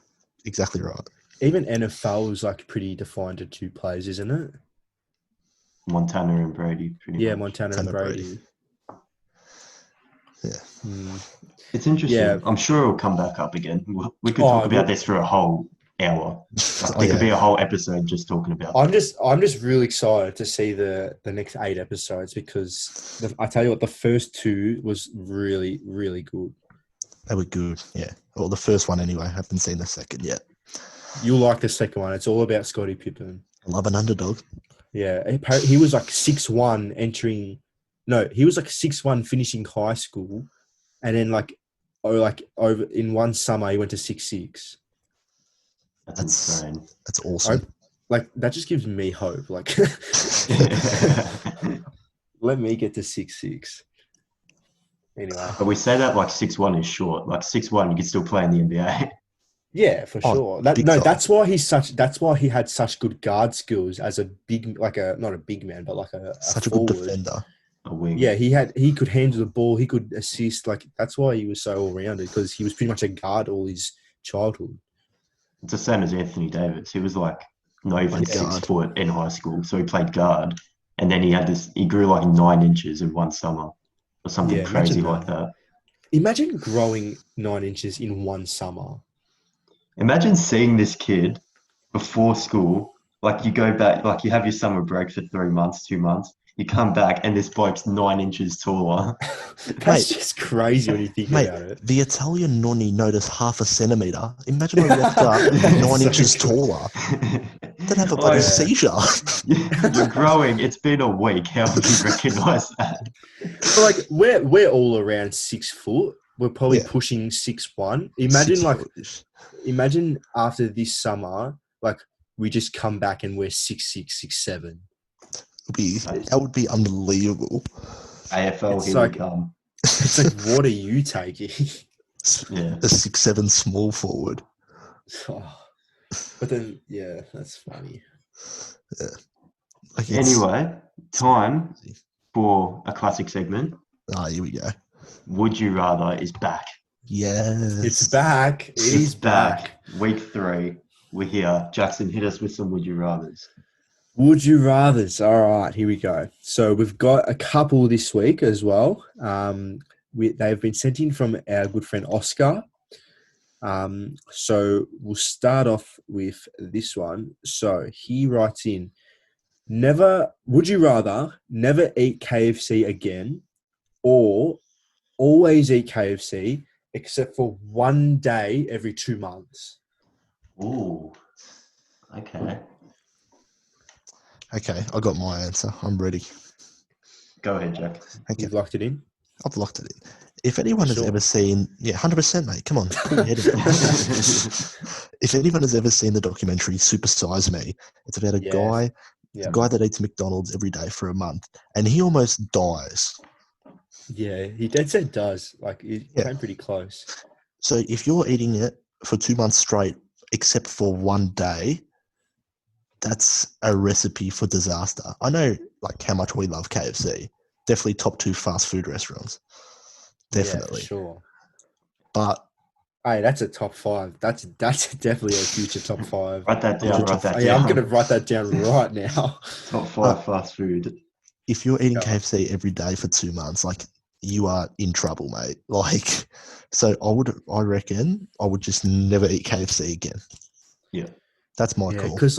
Speaker 3: Exactly right.
Speaker 2: Even NFL is like pretty defined to two players, isn't it?
Speaker 1: Montana and Brady, pretty
Speaker 2: Yeah,
Speaker 1: much.
Speaker 2: Montana and
Speaker 3: Montana,
Speaker 2: Brady.
Speaker 3: Yeah.
Speaker 1: It's interesting.
Speaker 2: Yeah.
Speaker 1: I'm sure it'll come back up again. We could talk about this for a whole hour. Like,
Speaker 3: Oh,
Speaker 1: there could be
Speaker 3: yeah.
Speaker 1: a whole episode just talking about
Speaker 2: I'm
Speaker 1: that.
Speaker 2: just really excited to see the next 8 episodes, because I tell you what, the first 2 was really, really good.
Speaker 3: They were good. Yeah. Well, the first one anyway. I haven't seen the second yet.
Speaker 2: You'll like the second one. It's all about Scottie Pippen.
Speaker 3: I love an underdog.
Speaker 2: Yeah, he was like 6'1" entering. No, he was like 6'1" finishing high school, and then like over in one summer he went to 6'6".
Speaker 1: That's
Speaker 3: That's-
Speaker 1: insane.
Speaker 3: That's awesome.
Speaker 2: Like that just gives me hope. Like let me get to 6'6". Anyway,
Speaker 1: But we say that like 6'1" is short. Like 6'1", you can still play in the NBA.
Speaker 2: yeah, for
Speaker 3: Oh,
Speaker 2: sure.
Speaker 3: big time.
Speaker 2: That's why he had such good guard skills as a big, like a not a big man, but like a
Speaker 3: Such a
Speaker 2: forward.
Speaker 3: good defender.
Speaker 1: A wing.
Speaker 2: Yeah, he could handle the ball. He could assist. Like that's why he was so all rounded, because he was pretty much a guard all his childhood.
Speaker 1: It's the same as Anthony Davis. He was like not even
Speaker 3: Played
Speaker 1: 6
Speaker 3: guard.
Speaker 1: foot in high school, so he played guard, and then he grew like 9 inches in one summer or something
Speaker 2: Yeah,
Speaker 1: crazy
Speaker 2: imagine
Speaker 1: like that.
Speaker 2: Imagine growing 9 inches in one summer.
Speaker 1: Imagine seeing this kid before school. Like you go back, like you have your summer break for 3 months, 2 months. You come back and this bloke's 9 inches taller.
Speaker 2: That's
Speaker 3: Mate.
Speaker 2: just crazy when you think
Speaker 3: Mate,
Speaker 2: about it.
Speaker 3: the Italian nonny noticed half a centimetre. Imagine I rocked up 9
Speaker 2: So
Speaker 3: inches
Speaker 2: true.
Speaker 3: taller. They'd have a
Speaker 1: Oh,
Speaker 3: bloody
Speaker 2: yeah.
Speaker 3: seizure.
Speaker 1: You're growing. It's been a week. How would you recognise that?
Speaker 2: But like we're all around 6 foot. We're probably
Speaker 3: Yeah.
Speaker 2: pushing 6'1". Imagine
Speaker 3: 6
Speaker 2: like
Speaker 3: foot-ish.
Speaker 2: imagine after this summer, like we just come back and we're 6'6", 6'7".
Speaker 3: That would be unbelievable.
Speaker 1: AFL,
Speaker 2: It's
Speaker 1: here
Speaker 2: like-
Speaker 1: we come.
Speaker 2: It's like, what are you taking?
Speaker 1: Yeah.
Speaker 3: A 6'7" small forward.
Speaker 2: Oh. But then, yeah, that's funny.
Speaker 3: Like,
Speaker 1: Anyway, time for a classic segment.
Speaker 3: Here we go.
Speaker 1: Would You Rather is back.
Speaker 3: Yes.
Speaker 2: It's back. It is back.
Speaker 1: Week 3. We're here. Jackson, hit us with some Would You Rathers.
Speaker 2: Would you rathers? All right, here we go. So we've got a couple this week as well. They've been sent in from our good friend Oscar. So we'll start off with this one. So he writes in, would you rather never eat KFC again, or always eat KFC except for one day every 2 months?
Speaker 1: Ooh. Okay.
Speaker 3: Okay, I got my answer. I'm ready.
Speaker 1: Go ahead, Jack.
Speaker 3: Okay,
Speaker 2: You've locked it in?
Speaker 3: I've locked it in. If anyone has
Speaker 2: Sure.
Speaker 3: ever seen, 100%, mate. Come on, put your head in. If anyone has ever seen the documentary Super Size Me, it's about a
Speaker 2: Yeah.
Speaker 3: guy,
Speaker 2: Yeah.
Speaker 3: a guy that eats McDonald's every day for a month, and he almost dies.
Speaker 2: Yeah, he dead set does. Like, he
Speaker 3: Yeah.
Speaker 2: came pretty close.
Speaker 3: So if you're eating it for 2 months straight, except for one day, that's a recipe for disaster. I know like how much we love KFC. Definitely top 2 fast food restaurants. Definitely.
Speaker 2: Yeah, for sure.
Speaker 3: But
Speaker 2: Hey, that's a top 5. That's definitely a future top 5.
Speaker 1: Write that down. Write that
Speaker 2: Yeah, I'm
Speaker 1: down.
Speaker 2: gonna write that down right now.
Speaker 1: Top 5 fast food.
Speaker 3: if you're eating
Speaker 2: Yeah.
Speaker 3: KFC every day for 2 months, like you are in trouble, mate. Like, so I reckon I would just never eat KFC again.
Speaker 1: Yeah.
Speaker 3: That's my
Speaker 2: Yeah,
Speaker 3: call.
Speaker 2: because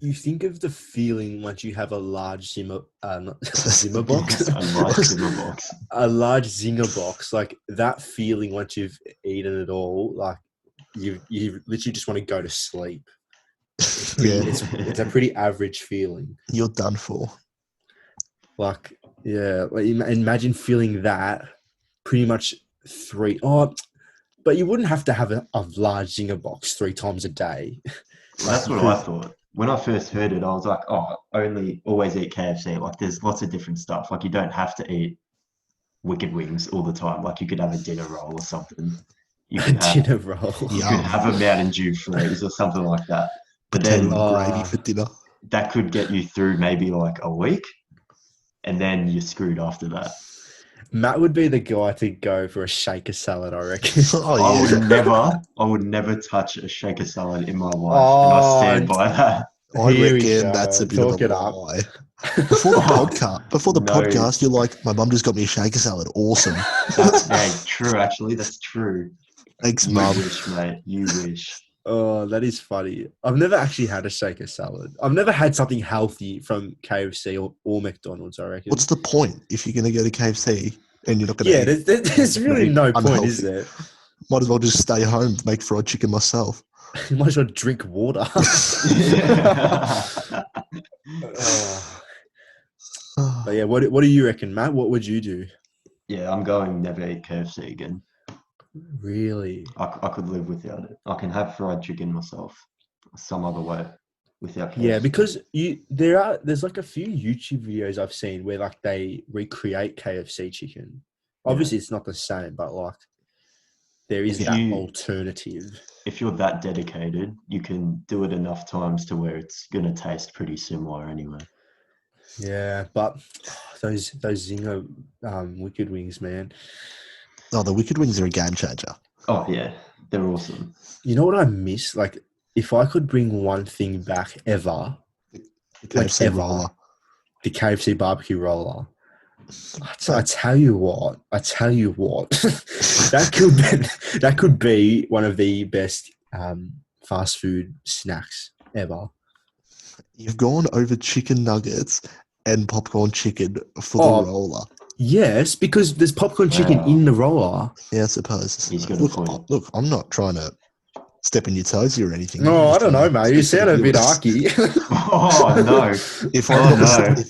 Speaker 2: you think of the feeling once you have a large Zimmer Zimmer box,
Speaker 1: A large Zimmer box.
Speaker 2: a large zinger box, like that feeling once you've eaten it all, like you literally just want to go to sleep.
Speaker 3: Yeah.
Speaker 2: It's a pretty average feeling.
Speaker 3: You're done for.
Speaker 2: Like, yeah, like imagine feeling that pretty much 3. Oh, but you wouldn't have to have a large zinger box 3 times a day.
Speaker 1: That's what I thought. When I first heard it, I was like, oh, always eat KFC. Like, there's lots of different stuff. Like, you don't have to eat Wicked Wings all the time. Like, you could have a dinner roll or something. You could have,
Speaker 2: Dinner roll.
Speaker 1: you could have a Mountain Dew freeze or something like that. But
Speaker 3: Potato
Speaker 1: then
Speaker 3: and gravy for dinner.
Speaker 1: that could get you through maybe like a week, and then you're screwed after that.
Speaker 2: Matt would be the guy to go for a shaker salad, I reckon.
Speaker 3: Oh, yeah.
Speaker 1: I would never touch a shaker salad in my life, and
Speaker 2: Oh,
Speaker 1: I stand by that.
Speaker 3: I
Speaker 2: Here we
Speaker 3: reckon
Speaker 2: go.
Speaker 3: that's a bit
Speaker 2: Talk
Speaker 3: of a
Speaker 2: it up.
Speaker 3: lie. Before the
Speaker 1: No.
Speaker 3: podcast, you're like, my mum just got me a shaker salad. Awesome.
Speaker 1: That's true. Actually, that's true.
Speaker 3: Thanks,
Speaker 1: You
Speaker 3: mum.
Speaker 1: wish, mate. You wish.
Speaker 2: Oh, that is funny. I've never actually had a shaker salad. I've never had something healthy from KFC or McDonald's, I reckon.
Speaker 3: What's the point if you're going to go to KFC and you're not going to
Speaker 2: Yeah,
Speaker 3: eat?
Speaker 2: there's really no point,
Speaker 3: Unhealthy.
Speaker 2: is there?
Speaker 3: Might as well just stay home, make fried chicken myself.
Speaker 2: You might as well drink water. But yeah, what do you reckon, Matt? What would you do?
Speaker 1: Yeah, I'm going never eat KFC again.
Speaker 2: Really?
Speaker 1: I could live without it. I can have fried chicken myself some other way without KFC.
Speaker 2: Yeah, because there's like a few YouTube videos I've seen where like they recreate KFC chicken. Obviously, it's not the same, but like there is
Speaker 1: If
Speaker 2: that
Speaker 1: you-
Speaker 2: alternative.
Speaker 1: if you're that dedicated, you can do it enough times to where it's gonna taste pretty similar anyway.
Speaker 2: Yeah, but those Zinger Wicked Wings, man.
Speaker 3: Oh, the Wicked Wings are a game changer.
Speaker 1: Oh yeah, they're awesome.
Speaker 2: You know what I miss? Like, if I could bring one thing back ever,
Speaker 3: The KFC
Speaker 2: ever.
Speaker 3: roller.
Speaker 2: the KFC barbecue roller. I tell you what, that could be one of the best fast food snacks ever.
Speaker 3: You've gone over chicken nuggets and popcorn chicken for
Speaker 2: Oh.
Speaker 3: the roller.
Speaker 2: Yes, because there's popcorn chicken
Speaker 1: Wow.
Speaker 2: in the roller.
Speaker 3: Yeah, I suppose.
Speaker 1: He's got a
Speaker 3: Look,
Speaker 1: point.
Speaker 3: look, I'm not trying to step in your toes here or anything.
Speaker 2: No,
Speaker 3: I'm
Speaker 2: I
Speaker 3: just
Speaker 2: don't know,
Speaker 3: trying to
Speaker 2: mate. You
Speaker 3: stick to
Speaker 2: sound
Speaker 3: the
Speaker 2: a bit
Speaker 3: viewers.
Speaker 2: arky.
Speaker 1: Oh no!
Speaker 3: If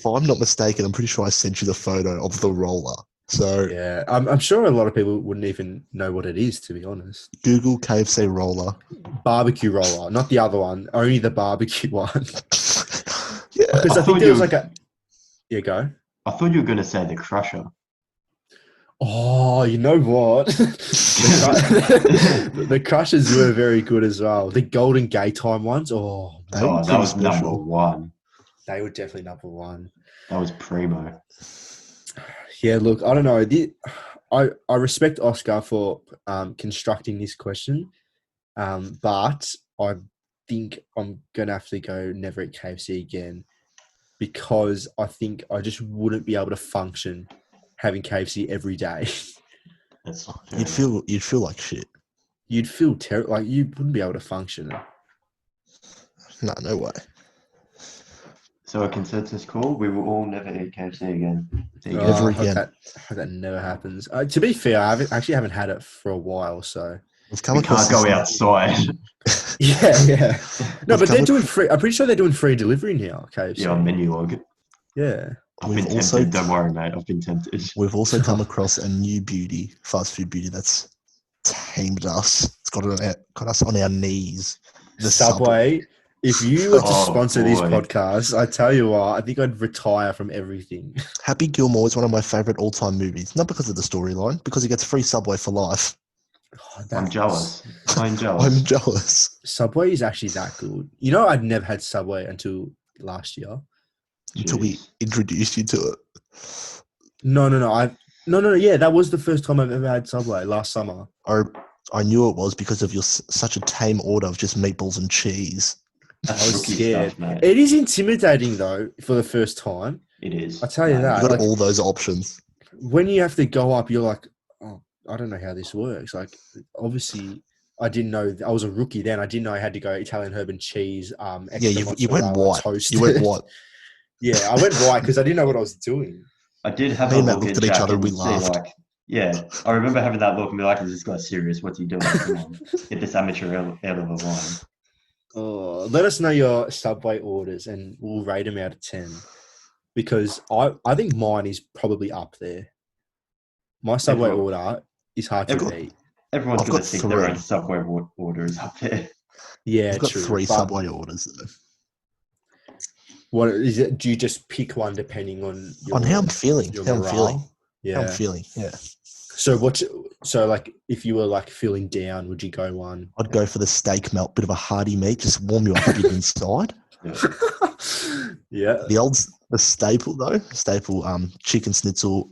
Speaker 3: I'm not mistaken, I'm pretty sure I sent you the photo of the roller. So
Speaker 2: Yeah, I'm sure a lot of people wouldn't even know what it is, to be honest.
Speaker 3: Google KFC roller.
Speaker 2: Barbecue roller, not the other one, only the barbecue one.
Speaker 3: Yeah,
Speaker 2: Because I
Speaker 1: thought
Speaker 2: think there
Speaker 1: you
Speaker 2: was
Speaker 1: were-
Speaker 2: like a. Yeah, go.
Speaker 1: I thought you were gonna say the Crusher.
Speaker 2: Oh, you know what? The Crushers were very good as well. The Golden Gate Time ones,
Speaker 3: They
Speaker 2: man,
Speaker 3: were
Speaker 1: Oh, that
Speaker 3: pretty
Speaker 1: was number
Speaker 3: special.
Speaker 1: one.
Speaker 2: they were definitely number one.
Speaker 1: That was primo.
Speaker 2: Yeah, look, I don't know. I respect Oscar for constructing this question, but I think I'm gonna have to go never eat KFC again because I think I just wouldn't be able to function having KFC every day.
Speaker 1: That's fair
Speaker 3: You'd
Speaker 1: enough.
Speaker 3: feel like shit.
Speaker 2: You'd feel terrible. Like you wouldn't be able to function.
Speaker 3: No way.
Speaker 1: So a consensus call: we will all never eat KFC again. There you
Speaker 3: Never
Speaker 1: go.
Speaker 2: I hope
Speaker 3: again.
Speaker 2: I hope that never happens. To be fair, I haven't had it for a while, so
Speaker 3: We've come
Speaker 1: We
Speaker 3: across
Speaker 1: can't go
Speaker 3: this-
Speaker 1: outside.
Speaker 2: yeah. No,
Speaker 3: We've
Speaker 2: but they're
Speaker 3: come
Speaker 2: doing free. I'm pretty sure they're doing free delivery now. KFC.
Speaker 1: Yeah, on menu log.
Speaker 2: Yeah.
Speaker 1: I've
Speaker 3: We've
Speaker 1: been
Speaker 3: also-
Speaker 1: tempted. Don't worry, mate. I've been tempted.
Speaker 3: We've also come across a new beauty, fast food beauty, that's tamed us. It's got us on our knees. The
Speaker 2: Subway If you were to
Speaker 1: Oh,
Speaker 2: sponsor this
Speaker 1: boy.
Speaker 2: podcast, I tell you what, I think I'd retire from everything.
Speaker 3: Happy Gilmore is one of my favorite all-time movies. Not because of the storyline, because he gets free Subway for life.
Speaker 2: Oh,
Speaker 1: I'm jealous. I'm jealous.
Speaker 3: I'm jealous.
Speaker 2: Subway is actually that good. You know, I'd never had Subway until last year.
Speaker 3: Until we
Speaker 1: Jeez.
Speaker 3: introduced you to it.
Speaker 2: No. No. Yeah, that was the first time I've ever had Subway last summer.
Speaker 3: I knew it was because of your such a tame order of just meatballs and cheese.
Speaker 2: I
Speaker 1: That's
Speaker 2: was
Speaker 1: rookie
Speaker 2: scared.
Speaker 1: stuff, mate.
Speaker 2: It is intimidating though for the first time.
Speaker 1: It is.
Speaker 2: I tell you
Speaker 1: No,
Speaker 2: that.
Speaker 3: You got
Speaker 2: like-
Speaker 3: all those options.
Speaker 2: When you have to go up, you're like, oh, I don't know how this works. Like, obviously, I didn't know. I was a rookie then. I didn't know I had to go Italian herb and cheese. Extra
Speaker 3: You went
Speaker 2: mozzarella,
Speaker 3: white.
Speaker 2: toasted.
Speaker 3: You went white.
Speaker 2: Yeah, I went white because I didn't know what I was doing.
Speaker 1: I did have
Speaker 3: Me
Speaker 1: a
Speaker 3: and Matt
Speaker 1: look
Speaker 3: looked
Speaker 1: at
Speaker 3: at each
Speaker 1: Jack
Speaker 3: other and we
Speaker 1: see,
Speaker 3: laughed.
Speaker 1: like, yeah, I remember having that look and be like, is this guy serious? What's he doing? Come on, get this amateur out of the line.
Speaker 2: Oh, let us know your Subway orders and we'll rate them out of 10. Because I think mine is probably up there. My Subway
Speaker 1: Everyone-
Speaker 2: order is hard to
Speaker 1: everyone-
Speaker 2: beat.
Speaker 1: Everyone's
Speaker 3: I've
Speaker 1: going
Speaker 3: got
Speaker 1: to think their own
Speaker 3: three.
Speaker 1: Subway orders up there.
Speaker 2: Yeah,
Speaker 3: I've got
Speaker 2: true.
Speaker 3: 3
Speaker 2: But
Speaker 3: Subway orders though.
Speaker 2: what is it? Do you just pick one depending on your,
Speaker 3: On how I'm feeling.
Speaker 2: your
Speaker 3: How I'm
Speaker 2: morale?
Speaker 3: feeling.
Speaker 2: Yeah.
Speaker 3: How I'm feeling. Yeah.
Speaker 2: So like if you were like feeling down, would you go one?
Speaker 3: I'd go for the steak melt, bit of a hearty meat, just warm you up a bit inside.
Speaker 2: Yeah.
Speaker 3: The staple though, chicken schnitzel,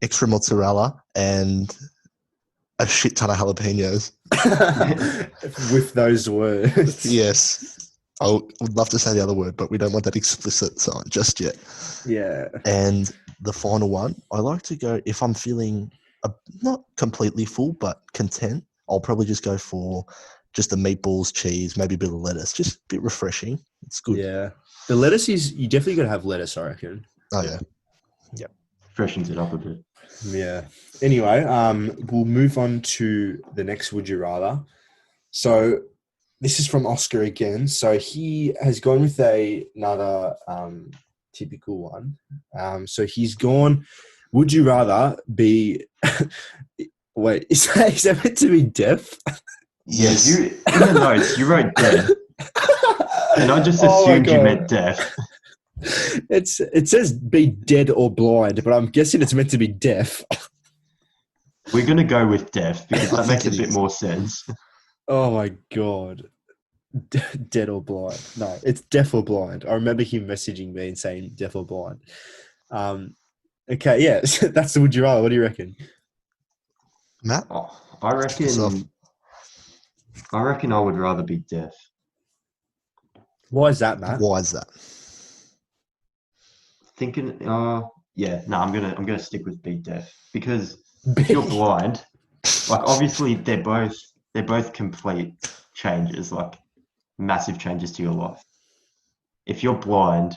Speaker 3: extra mozzarella, and a shit ton of jalapenos.
Speaker 2: With those words.
Speaker 3: Yes, I would love to say the other word, but we don't want that explicit sign just yet.
Speaker 2: Yeah.
Speaker 3: And the final one, I like to go if I'm feeling not completely full but content. I'll probably just go for just the meatballs, cheese, maybe a bit of lettuce, just a bit refreshing. It's good.
Speaker 2: Yeah. The lettuce is, you definitely got to have lettuce, I reckon.
Speaker 3: Oh yeah.
Speaker 1: Freshens it up a bit.
Speaker 2: Yeah. Anyway, we'll move on to the next Would You Rather. So this is from Oscar again. So he has gone with another typical one. So he's gone, would you rather be wait, is that meant to be deaf?
Speaker 3: Yes.
Speaker 1: Yeah, in the notes, you wrote dead. And I just
Speaker 2: Oh my
Speaker 1: assumed you
Speaker 2: God.
Speaker 1: meant deaf.
Speaker 2: It says be dead or blind, but I'm guessing it's meant to be deaf.
Speaker 1: We're going to go with deaf because
Speaker 3: I
Speaker 1: that
Speaker 3: think
Speaker 1: makes a
Speaker 3: it
Speaker 1: bit
Speaker 3: is.
Speaker 1: more sense.
Speaker 2: Oh my God. Dead or blind. No, it's deaf or blind. I remember him messaging me and saying deaf or blind. Okay, yeah, that's the would you rather. What do you reckon?
Speaker 3: Matt?
Speaker 1: Oh, I
Speaker 3: yourself.
Speaker 1: reckon I would rather be deaf.
Speaker 2: Why is that, Matt?
Speaker 3: Why is that?
Speaker 1: Thinking, yeah, no, I'm gonna stick with be deaf because if you're blind, like obviously they're both complete changes, like massive changes to your life. If you're blind,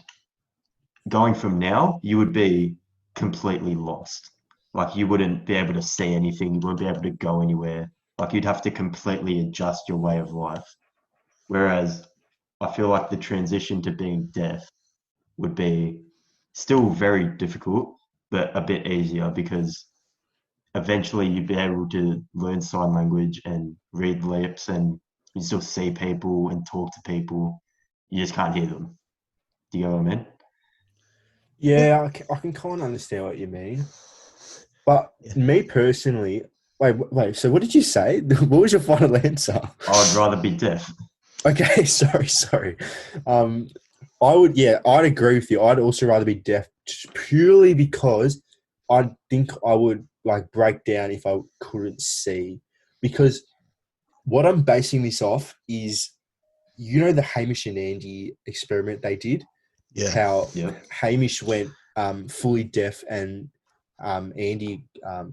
Speaker 1: going from now, you would be completely lost. Like you wouldn't be able to see anything, you wouldn't be able to go anywhere. Like you'd have to completely adjust your way of life. Whereas I feel like the transition to being deaf would be still very difficult, but a bit easier because eventually you'd be able to learn sign language and read lips and you still see people and talk to people. You just can't hear them. Do you know what I mean?
Speaker 2: Yeah, I can kind of understand what you mean. But
Speaker 3: Yeah.
Speaker 2: me personally, wait, so what did you say? What was your final answer?
Speaker 1: I'd rather be deaf.
Speaker 2: Okay, sorry. I'd agree with you. I'd also rather be deaf just purely because I think I would like break down if I couldn't see. Because what I'm basing this off is, you know, the Hamish and Andy experiment they did?
Speaker 3: Yeah.
Speaker 2: How
Speaker 1: Yep.
Speaker 2: Hamish went fully deaf and Andy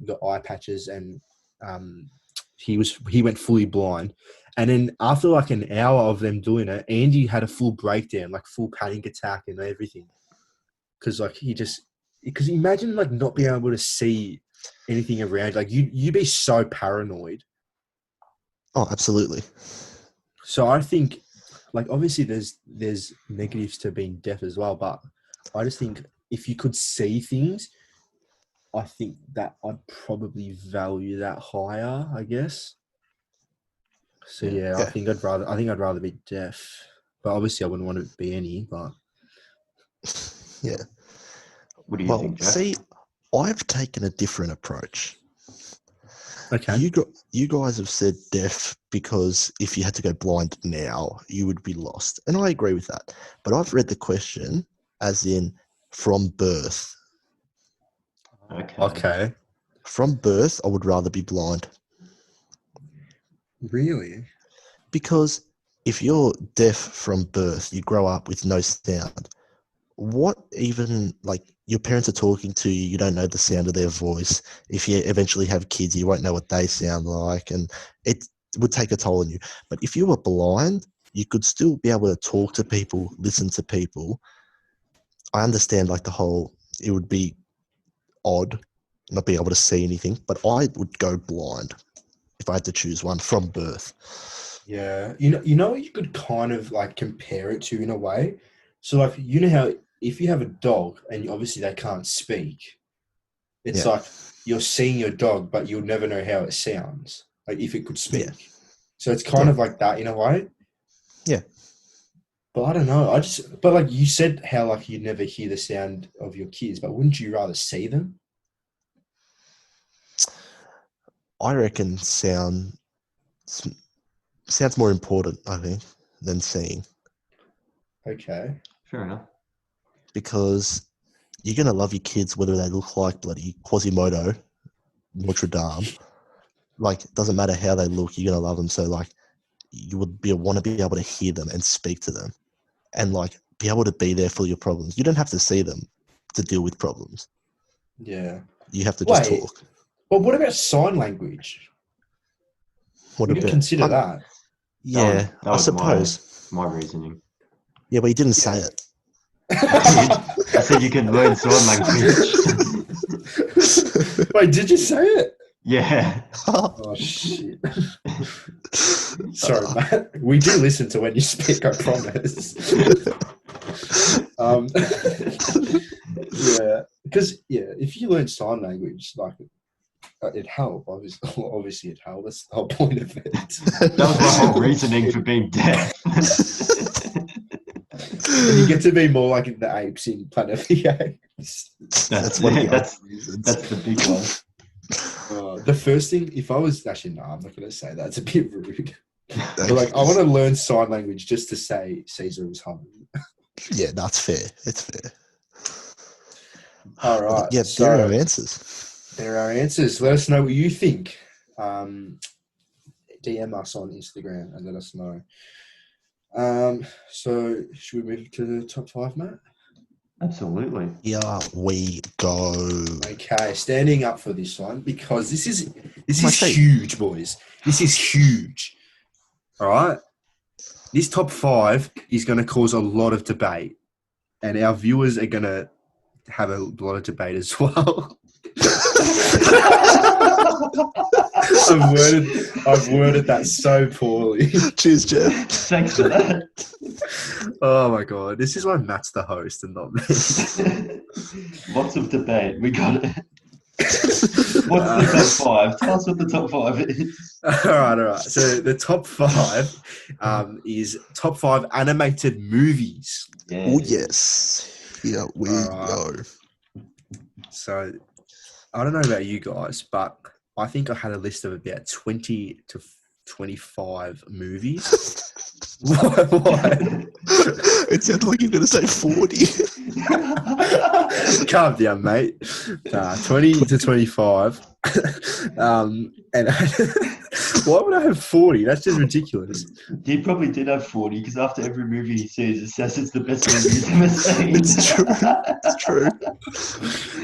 Speaker 2: got eye patches and he went fully blind. And then after like an hour of them doing it, Andy had a full breakdown, like full panic attack and everything. Because like because imagine like not being able to see anything around, like you'd be so paranoid.
Speaker 3: Oh, absolutely.
Speaker 2: So I think, like, obviously there's negatives to being deaf as well, but I just think if you could see things, I think that I'd probably value that higher, I guess. So yeah,
Speaker 3: Yeah.
Speaker 2: I think I'd rather be deaf. but obviously I wouldn't want to be any. But
Speaker 3: Yeah.
Speaker 1: What do you
Speaker 3: Well,
Speaker 1: think, Jack?
Speaker 3: see, I've taken a different approach.
Speaker 2: okay,
Speaker 3: You guys have said deaf because if you had to go blind now, you would be lost. And I agree with that. But I've read the question as in from birth.
Speaker 2: okay,
Speaker 3: From birth, I would rather be blind.
Speaker 2: really?
Speaker 3: Because if you're deaf from birth, you grow up with no sound. What even, like, your parents are talking to you, you don't know the sound of their voice. If you eventually have kids, you won't know what they sound like, and it would take a toll on you. But if you were blind, you could still be able to talk to people, listen to people. I understand, like, it would be odd not being able to see anything, but I would go blind if I had to choose one from birth.
Speaker 2: Yeah, you know what you could kind of like compare it to in a way. So like you know how if you have a dog and obviously they can't speak, it's
Speaker 3: Yeah.
Speaker 2: like you're seeing your dog, but you'll never know how it sounds. Like if it could speak.
Speaker 3: Yeah.
Speaker 2: So it's kind
Speaker 3: Yeah.
Speaker 2: of like that in a way.
Speaker 3: Yeah.
Speaker 2: But I don't know. But like you said, how like you never hear the sound of your kids, but wouldn't you rather see them?
Speaker 3: I reckon sounds more important, I think, than seeing,
Speaker 2: Okay.
Speaker 1: Fair enough.
Speaker 3: because you're going to love your kids whether they look like bloody Quasimodo, Notre Dame. Like, it doesn't matter how they look, you're going to love them. So, like, you would want to be able to hear them and speak to them and, like, be able to be there for your problems. You don't have to see them to deal with problems.
Speaker 2: Yeah.
Speaker 3: You have to just
Speaker 2: Wait.
Speaker 3: talk.
Speaker 2: But what about sign language?
Speaker 3: What
Speaker 2: Would you consider that?
Speaker 3: Yeah,
Speaker 1: That
Speaker 3: I
Speaker 1: was
Speaker 3: suppose.
Speaker 1: my reasoning.
Speaker 3: Yeah, but he didn't say
Speaker 2: Yeah.
Speaker 3: it.
Speaker 1: I said you can learn sign language.
Speaker 2: Wait, did you say it?
Speaker 1: Yeah.
Speaker 2: Oh shit! Sorry, Matt. We do listen to when you speak. I promise. Yeah, because if you learn sign language, like it help. Obviously, it help. That's the whole point of it.
Speaker 1: That was my whole reasoning for being deaf.
Speaker 2: And you get to be more like the apes in Planet of the Apes.
Speaker 3: That's one of the
Speaker 1: that's
Speaker 3: other reasons.
Speaker 1: the big one.
Speaker 2: The first thing, if I was actually no, I'm not going to say that. It's a bit rude. But like, I want to learn sign language just to say Caesar is home.
Speaker 3: Yeah, that's fair. It's fair.
Speaker 2: All right.
Speaker 3: Yeah,
Speaker 2: so
Speaker 3: there are answers.
Speaker 2: there are answers. Let us know what you think. DM us on Instagram and let us know. So should we move to the top 5, Matt?
Speaker 1: Absolutely.
Speaker 3: Here we go.
Speaker 2: Okay, standing up for this one because this is
Speaker 3: My feet.
Speaker 2: huge, boys. This is huge. All right. This top 5 is going to cause a lot of debate, and our viewers are going to have a lot of debate as well. I've worded that so poorly.
Speaker 3: Cheers, Jeff.
Speaker 1: Thanks for that.
Speaker 2: Oh my god, this is why Matt's the host and not me.
Speaker 1: Lots of debate. We got it. What's the top 5? Tell us what the top 5 is.
Speaker 2: All right. So the top 5 is top 5 animated movies.
Speaker 1: Yeah.
Speaker 3: Oh, yes. Here we go.
Speaker 2: So I don't know about you guys, but I think I had a list of about 20 to 25 movies. What?
Speaker 3: It sounded like you were going to say 40.
Speaker 2: Calm down, mate. 20 to 25. And why would I have 40? That's just ridiculous.
Speaker 1: He probably did have 40 because after every movie he sees, it says it's the best movie he's ever seen.
Speaker 3: It's true. It's true.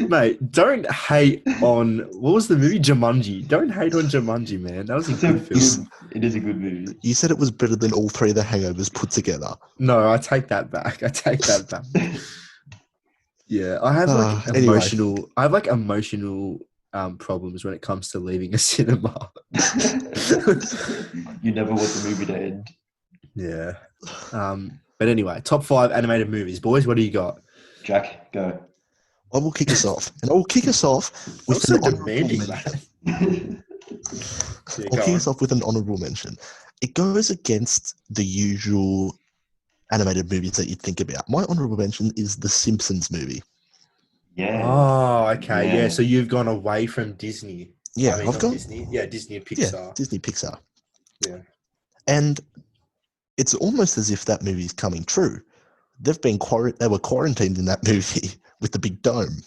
Speaker 2: Mate, don't hate on... What was the movie? Jumanji. Don't hate on Jumanji, man. That was a good film.
Speaker 1: It is a good movie.
Speaker 3: You said it was better than all 3 of the Hangovers put together.
Speaker 2: No, I take that back. Yeah, I have
Speaker 3: Anyway.
Speaker 2: emotional problems when it comes to leaving a cinema.
Speaker 1: You never want the movie to end.
Speaker 2: Yeah. But anyway, top 5 animated movies. Boys, what do you got?
Speaker 1: Jack, go.
Speaker 3: I will kick us off. And I will kick us off with
Speaker 2: so
Speaker 3: an honourable
Speaker 2: demanding,
Speaker 3: mention.
Speaker 2: man. Yeah,
Speaker 3: I'll
Speaker 2: go
Speaker 3: kick
Speaker 2: on.
Speaker 3: us off with an honourable mention. It goes against the usual animated movies that you'd think about. My honorable mention is the Simpsons movie.
Speaker 1: Yeah.
Speaker 2: Oh, okay. Yeah.
Speaker 1: Yeah.
Speaker 2: So you've gone away from Disney.
Speaker 3: Yeah,
Speaker 2: I mean,
Speaker 3: I've
Speaker 2: not
Speaker 3: gone.
Speaker 2: Disney. Yeah, Disney and
Speaker 3: Yeah,
Speaker 2: Pixar.
Speaker 3: Disney Pixar.
Speaker 2: Yeah.
Speaker 3: And it's almost as if that movie is coming true. They were quarantined in that movie with the big dome.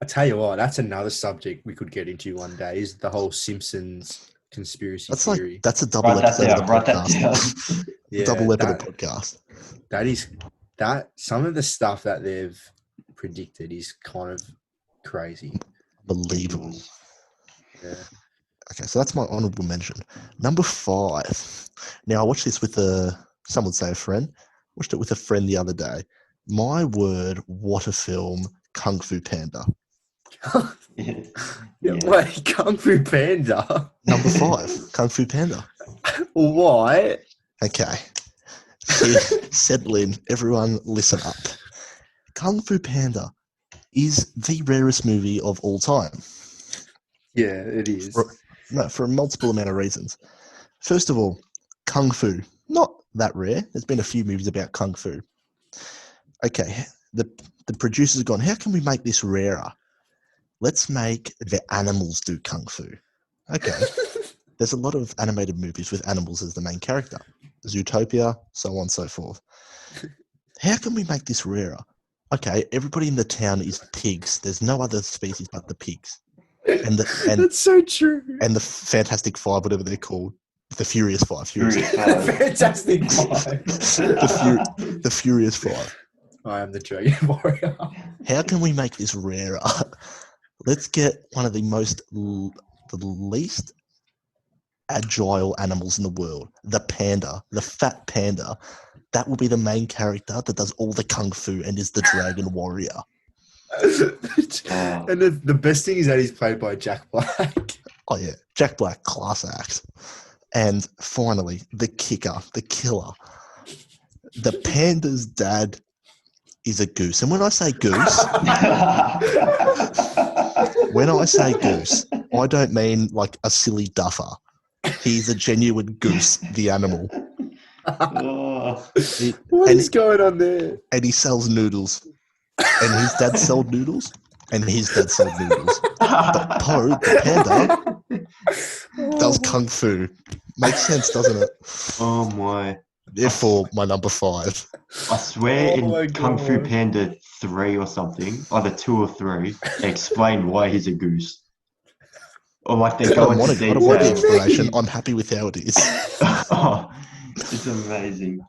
Speaker 2: I tell you what, that's another subject we could get into one day. Is the whole Simpsons conspiracy theory?
Speaker 3: That's a double
Speaker 1: Write that
Speaker 3: episode of
Speaker 1: down.
Speaker 3: the
Speaker 1: Write that
Speaker 3: podcast.
Speaker 1: down.
Speaker 2: Yeah,
Speaker 3: Double episode of the podcast.
Speaker 2: that some of the stuff that they've predicted is kind of crazy.
Speaker 3: Believable.
Speaker 2: Yeah.
Speaker 3: Okay, so that's my honorable mention. Number 5. Now, I watched this with some would say a friend. Watched it with a friend the other day. My word, what a film, Kung Fu Panda.
Speaker 1: Yeah.
Speaker 2: Wait, Kung Fu Panda.
Speaker 3: Number 5, Kung Fu Panda.
Speaker 2: Why?
Speaker 3: Okay. Settle in. Everyone listen up. Kung Fu Panda is the rarest movie of all time.
Speaker 2: Yeah, it is.
Speaker 3: For a multiple amount of reasons. First of all, Kung Fu. Not that rare. There's been a few movies about Kung Fu. Okay, the producers have gone, how can we make this rarer? Let's make the animals do Kung Fu. Okay. There's a lot of animated movies with animals as the main character. Zootopia, so on and so forth. How can we make this rarer? Okay, everybody in the town is pigs. There's no other species but the pigs. And
Speaker 2: That's so true.
Speaker 3: and the Fantastic Five, whatever they're called. The Furious Five.
Speaker 2: Fantastic Five.
Speaker 3: The Furious Five.
Speaker 2: I am the Dragon Warrior.
Speaker 3: How can we make this rarer? Let's get one of the least agile animals in the world, the panda, the fat panda. That will be the main character that does all the kung fu and is the Dragon Warrior.
Speaker 2: And the best thing is that he's played by Jack Black.
Speaker 3: Oh yeah, Jack Black, class act. And finally, the kicker, the killer. The panda's dad is a goose. And when I say goose, I don't mean like a silly duffer. He's a genuine goose, the animal.
Speaker 2: What is going on there?
Speaker 3: And he sells noodles. And his dad sold noodles. And his dad sold noodles. But Po, the panda, does kung fu. Makes sense, doesn't it?
Speaker 1: Oh my.
Speaker 3: Therefore, my number 5.
Speaker 1: I swear
Speaker 2: Oh my
Speaker 1: in Kung Fu
Speaker 2: God.
Speaker 1: Panda 3 or something, either 2 or 3, they explain why he's a goose. Or like they
Speaker 3: I
Speaker 1: go
Speaker 3: don't want
Speaker 1: into
Speaker 3: I don't want the
Speaker 1: detail.
Speaker 3: explanation. I'm happy with how it is.
Speaker 1: Oh, it's amazing.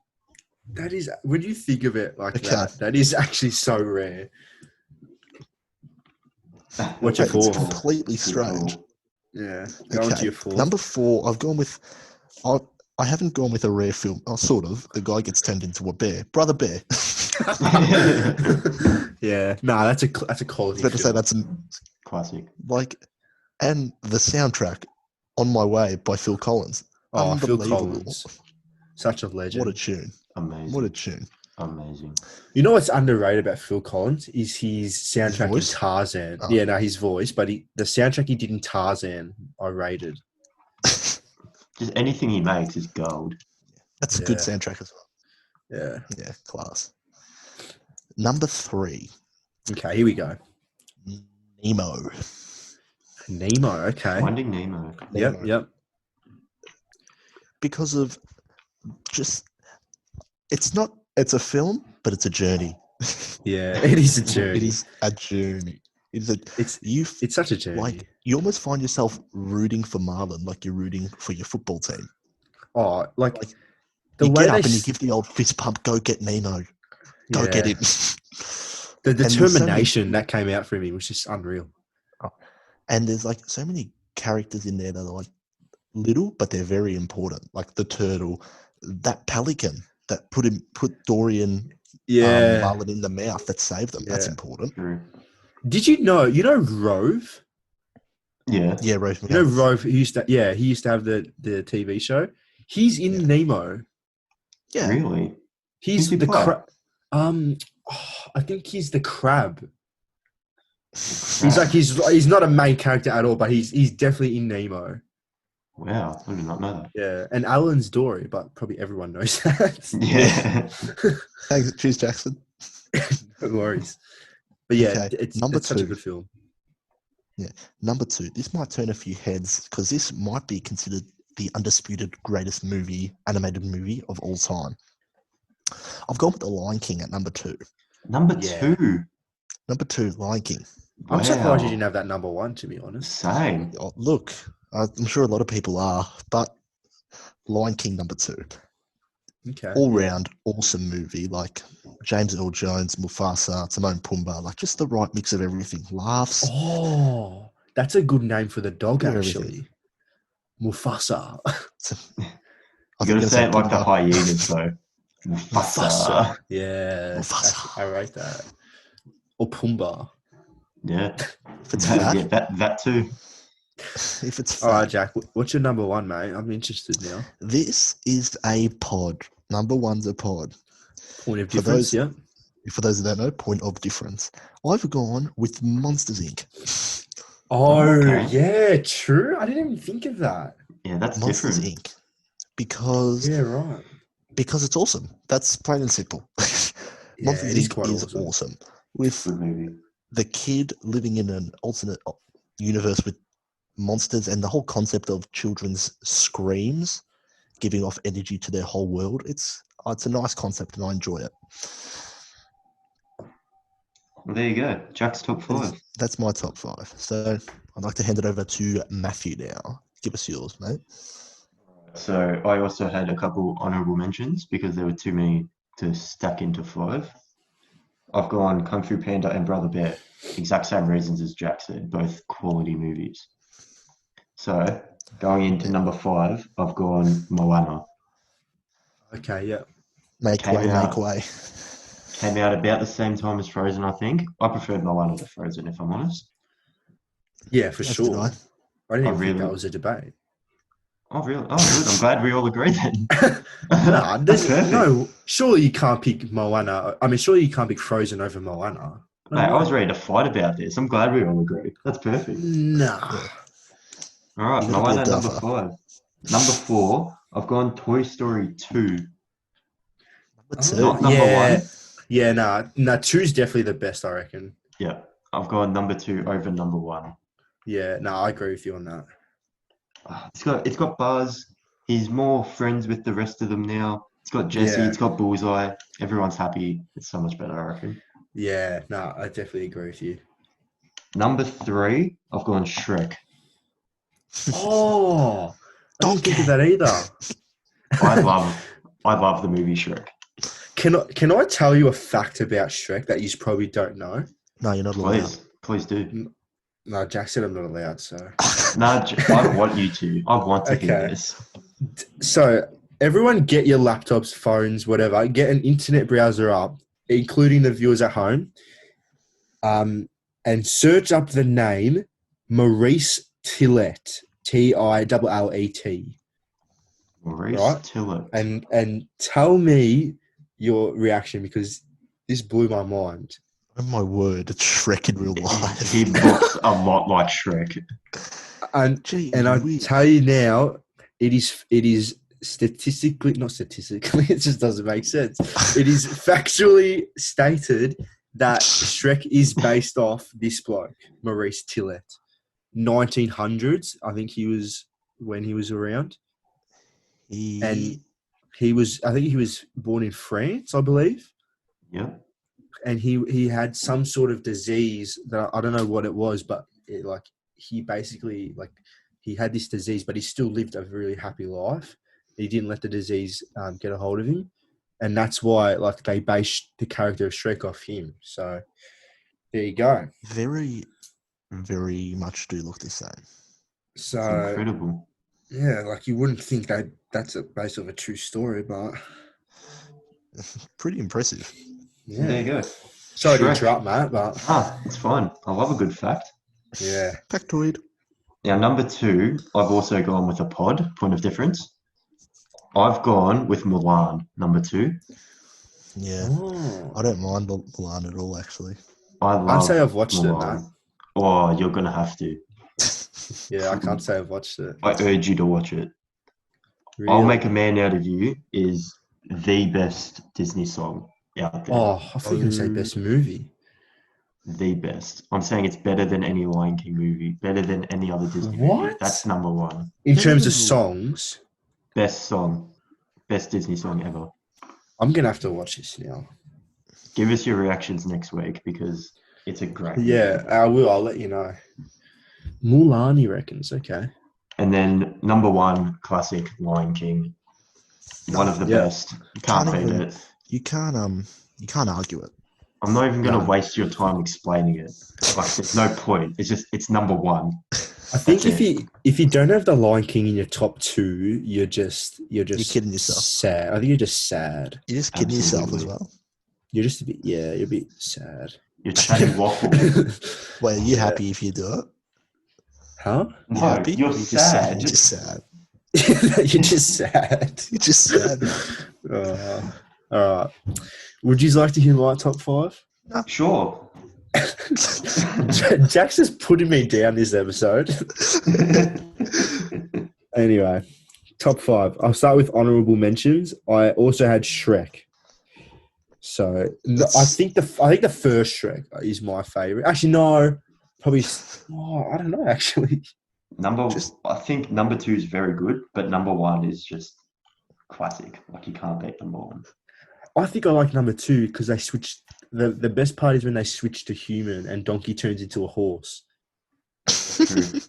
Speaker 2: That is, when you think of it like
Speaker 3: Okay.
Speaker 2: that is actually so rare. What's your
Speaker 3: It's
Speaker 2: fourth?
Speaker 3: completely strange.
Speaker 2: Yeah. Go on to your fourth.
Speaker 3: Number 4, I've gone with. I haven't gone with a rare film. Oh, sort of. The guy gets turned into a bear. Brother Bear.
Speaker 2: Yeah. Nah, that's a quality
Speaker 3: Better say
Speaker 2: film.
Speaker 3: that's
Speaker 1: Classic.
Speaker 3: and the soundtrack, "On My Way" by Phil Collins.
Speaker 2: Oh, Phil
Speaker 3: Unbelievable.
Speaker 2: Collins. Such a legend.
Speaker 3: What a tune!
Speaker 1: Amazing.
Speaker 3: What a tune!
Speaker 1: Amazing.
Speaker 2: You know what's underrated about Phil Collins is his soundtrack in
Speaker 3: voice?
Speaker 2: Tarzan.
Speaker 3: Oh.
Speaker 2: Yeah, no, his voice, but the soundtrack he did in Tarzan, I rated.
Speaker 1: Just anything he makes is gold.
Speaker 3: That's a good
Speaker 2: Yeah.
Speaker 3: soundtrack as well.
Speaker 2: Yeah.
Speaker 3: Yeah, class. Number 3,
Speaker 2: Okay, here we go.
Speaker 3: Nemo.
Speaker 2: Nemo. Okay.
Speaker 1: Finding Nemo.
Speaker 2: Yep. Yep.
Speaker 3: Because of just, it's a film, but it's a journey.
Speaker 2: Yeah, it is a journey.
Speaker 3: It is a journey. It is a
Speaker 2: It's such a journey.
Speaker 3: like you almost find yourself rooting for Marlon, like you're rooting for your football team.
Speaker 2: oh, like
Speaker 3: Like,
Speaker 2: the
Speaker 3: you
Speaker 2: way
Speaker 3: get up
Speaker 2: they
Speaker 3: and you give the old fist pump. Go get Nemo. Go get him.
Speaker 2: the
Speaker 3: there's so many-
Speaker 2: determination that came out from him was just unreal.
Speaker 3: And there's like so many characters in there that are like little, but they're very important. Like the turtle, that pelican that put Dorian Marlin in the mouth that saved them. That's
Speaker 2: Yeah.
Speaker 3: important.
Speaker 1: True.
Speaker 2: Did you know? You know Rove.
Speaker 1: Yeah.
Speaker 3: Yeah, Rose.
Speaker 2: You know Rove. He used to have the TV show. He's in Nemo.
Speaker 3: Yeah.
Speaker 1: Really?
Speaker 2: He's
Speaker 1: Who's he
Speaker 2: the
Speaker 1: play?
Speaker 2: I think he's the crab. He's like he's not a main character at all, but he's definitely in Nemo.
Speaker 1: Wow, I did not know that.
Speaker 2: Yeah, and Alan's Dory, but probably everyone knows that.
Speaker 1: Yeah.
Speaker 3: Thanks. Cheers, Jackson.
Speaker 2: No worries. But yeah,
Speaker 3: Okay,
Speaker 2: it's
Speaker 3: number
Speaker 2: such a
Speaker 3: two.
Speaker 2: good film.
Speaker 3: Number 2. This might turn a few heads because this might be considered the undisputed greatest animated movie of all time. I've gone with The Lion King at number 2.
Speaker 1: Number
Speaker 2: Yeah.
Speaker 1: 2.
Speaker 3: Number 2, Lion King.
Speaker 2: I'm surprised you
Speaker 1: Wow.
Speaker 2: didn't have that number 1, to be honest.
Speaker 1: Same.
Speaker 3: Oh, look, I'm sure a lot of people are, but Lion King number 2.
Speaker 2: Okay.
Speaker 3: All round awesome movie, like James Earl Jones, Mufasa, Timon and Pumbaa, like just the right mix of everything. Laughs,
Speaker 2: Oh, that's a good name for the dog,
Speaker 3: Bit of
Speaker 2: actually. Mufasa.
Speaker 3: I
Speaker 1: You
Speaker 3: think
Speaker 1: gotta
Speaker 3: that's
Speaker 1: say it like the
Speaker 3: Pumbaa.
Speaker 1: hyenas, though. Mufasa.
Speaker 2: Yeah.
Speaker 3: Mufasa.
Speaker 2: I rate that. Or Pumbaa.
Speaker 1: Yeah.
Speaker 3: If it's fat,
Speaker 1: Yeah, that too.
Speaker 3: if it's
Speaker 2: All right,
Speaker 3: fat.
Speaker 2: Jack. What's your number 1, mate? I'm interested now.
Speaker 3: This is a pod. Number 1's a pod.
Speaker 2: Point of
Speaker 3: For
Speaker 2: difference,
Speaker 3: those-
Speaker 2: yeah.
Speaker 3: For those that don't know, point of difference. I've gone with Monsters Inc.
Speaker 2: Oh,
Speaker 1: Okay.
Speaker 2: yeah, true. I didn't even think of that.
Speaker 1: Yeah, that's
Speaker 3: Monsters
Speaker 1: different.
Speaker 3: Inc. Because
Speaker 2: Yeah, right.
Speaker 3: it's awesome. That's plain and simple.
Speaker 2: Yeah,
Speaker 3: Monsters
Speaker 2: it is
Speaker 3: Inc.
Speaker 2: quite
Speaker 3: is
Speaker 2: awesome.
Speaker 3: awesome. With
Speaker 1: Good movie.
Speaker 3: the kid living in an alternate universe with monsters and the whole concept of children's screams giving off energy to their whole world. It's a nice concept and I enjoy it.
Speaker 1: Well, there you go. Jack's top 5.
Speaker 3: That's my top 5. So I'd like to hand it over to Matthew now. Give us yours, mate.
Speaker 1: So I also had a couple honorable mentions because there were too many to stack into 5. I've gone Kung Fu Panda and Brother Bear. Exact same reasons as Jack said, both quality movies. So going into number 5, I've gone Moana.
Speaker 2: Okay, yeah.
Speaker 3: Make
Speaker 1: Came
Speaker 3: way,
Speaker 1: out.
Speaker 3: make way.
Speaker 1: Came out about the same time as Frozen, I think. I preferred Moana to Frozen, if I'm honest.
Speaker 2: Yeah, for
Speaker 3: That's
Speaker 2: sure.
Speaker 3: deny.
Speaker 2: I didn't
Speaker 1: I
Speaker 2: even think
Speaker 1: really-
Speaker 2: that was a debate.
Speaker 1: Oh, really? Oh, good. I'm glad we all agree then.
Speaker 2: Nah,
Speaker 1: That's perfect.
Speaker 2: no, surely you can't pick Moana. I mean, surely you can't pick Frozen over Moana. No
Speaker 1: Mate, I was
Speaker 2: way.
Speaker 1: ready to fight about this. I'm glad we all agree. That's perfect.
Speaker 2: Nah.
Speaker 3: Yeah.
Speaker 1: All right,
Speaker 3: You gotta be
Speaker 1: Moana
Speaker 3: a
Speaker 1: number
Speaker 3: duffer.
Speaker 1: 5. Number 4, I've gone Toy Story 2.
Speaker 3: Number
Speaker 2: Oh,
Speaker 3: 2.
Speaker 1: Not number
Speaker 2: yeah.
Speaker 1: 1.
Speaker 2: Yeah, nah. 2's definitely the best, I reckon.
Speaker 1: Yeah, I've gone number 2 over number 1.
Speaker 2: Yeah, nah, I agree with you on that.
Speaker 1: It's got Buzz. He's more friends with the rest of them now. It's got Jesse.
Speaker 2: Yeah.
Speaker 1: It's got Bullseye. Everyone's happy. It's so much better, I reckon.
Speaker 2: Yeah, nah, I definitely agree with you.
Speaker 1: Number 3, I've gone Shrek.
Speaker 2: Oh, I didn't think of that either.
Speaker 1: I love the movie Shrek.
Speaker 2: Can I tell you a fact about Shrek that you probably don't know?
Speaker 3: No, you're not allowed.
Speaker 1: Please do.
Speaker 2: No, Jack said I'm not allowed, so.
Speaker 1: Nah, I want you to. I want to hear
Speaker 2: Okay.
Speaker 1: this.
Speaker 2: So everyone get your laptops, phones, whatever. Get an internet browser up, including the viewers at home, and search up the name Maurice Tillet, Tillet,
Speaker 1: Maurice
Speaker 2: Right.
Speaker 1: Tillett.
Speaker 2: and tell me your reaction because this blew my mind.
Speaker 3: Oh my word, it's Shrek in real life.
Speaker 1: He looks a lot like Shrek.
Speaker 2: And
Speaker 3: Gee,
Speaker 2: I
Speaker 3: whiz.
Speaker 2: tell you now, it is statistically, not statistically, it just doesn't make sense. It is factually stated that Shrek is based off this bloke, Maurice Tillet. 1900s, I think he was when he was around.
Speaker 3: He-
Speaker 2: And I think he was born in France, I believe.
Speaker 1: Yep.
Speaker 2: And he had some sort of disease that I don't know what it was, but he basically he had this disease, but he still lived a really happy life. He didn't let the disease get a hold of him, and that's why they based the character of Shrek off him. So there you go.
Speaker 3: very, very much do look the same.
Speaker 1: It's
Speaker 2: So
Speaker 1: incredible.
Speaker 2: yeah, you wouldn't think that that's based off a true story, but
Speaker 3: Pretty impressive.
Speaker 2: yeah.
Speaker 1: There you go.
Speaker 2: Sorry to
Speaker 1: Shrek.
Speaker 2: interrupt, Matt, but
Speaker 1: It's fine. I love a good fact.
Speaker 2: yeah.
Speaker 3: Factoid.
Speaker 1: Now, number 2, I've also gone with a point of difference. I've gone with Mulan, number 2.
Speaker 3: Yeah.
Speaker 2: Oh.
Speaker 3: I don't mind Mulan at all, actually.
Speaker 1: I love
Speaker 2: I'd say I've watched it,
Speaker 1: Mulan.
Speaker 2: Matt.
Speaker 1: Oh, you're going to have to.
Speaker 2: Yeah, I can't say I've watched it.
Speaker 1: I urge you to watch it.
Speaker 2: Really?
Speaker 1: I'll Make a Man Out of You is the best Disney song out there.
Speaker 2: Oh, I thought you were going to say best movie.
Speaker 1: The best. I'm saying it's better than any Lion King movie, better than any other Disney movie.
Speaker 2: What?
Speaker 1: That's number one.
Speaker 2: In terms of
Speaker 3: Ooh.
Speaker 2: songs,
Speaker 1: Best song. Best Disney song ever.
Speaker 2: I'm going to have to watch this now.
Speaker 1: Give us your reactions next week because it's a great
Speaker 2: Yeah,
Speaker 1: movie.
Speaker 2: I will. I'll let you know. Mulan, he reckons. Okay.
Speaker 1: And then number one, classic Lion King. One of the
Speaker 2: Yeah.
Speaker 1: best. You can't
Speaker 3: Can't
Speaker 1: beat
Speaker 3: even-
Speaker 1: it.
Speaker 3: You can't argue it.
Speaker 1: I'm not even going to
Speaker 2: No.
Speaker 1: waste your time explaining it. Like, there's no point. It's number one.
Speaker 2: I think
Speaker 1: That's
Speaker 2: if you don't have the Lion King in your top two, you're just
Speaker 3: kidding yourself.
Speaker 2: sad. I think you're just sad.
Speaker 3: You're just kidding yourself as
Speaker 1: Absolutely.
Speaker 3: well.
Speaker 2: You're just you're a bit sad.
Speaker 1: You're chatting waffle.
Speaker 3: Well, are you
Speaker 2: Yeah.
Speaker 3: happy if you do it?
Speaker 2: Huh?
Speaker 3: You
Speaker 1: No,
Speaker 3: happy?
Speaker 1: you're
Speaker 3: You're
Speaker 1: sad.
Speaker 3: Just sad.
Speaker 2: You're just sad.
Speaker 3: You're just sad.
Speaker 2: All right. Would you like to hear my top five?
Speaker 1: Sure.
Speaker 2: Jack's just putting me down this episode. Anyway, top five. I'll start with honorable mentions. I also had Shrek. So I think the first Shrek is my favorite. Actually, no, probably. I don't know. Actually,
Speaker 1: I think number two is very good, but number one is just classic. Like, you can't beat number one.
Speaker 2: I think I like number two because they switched. The best part is when they switch to human and Donkey turns into a horse.
Speaker 1: True.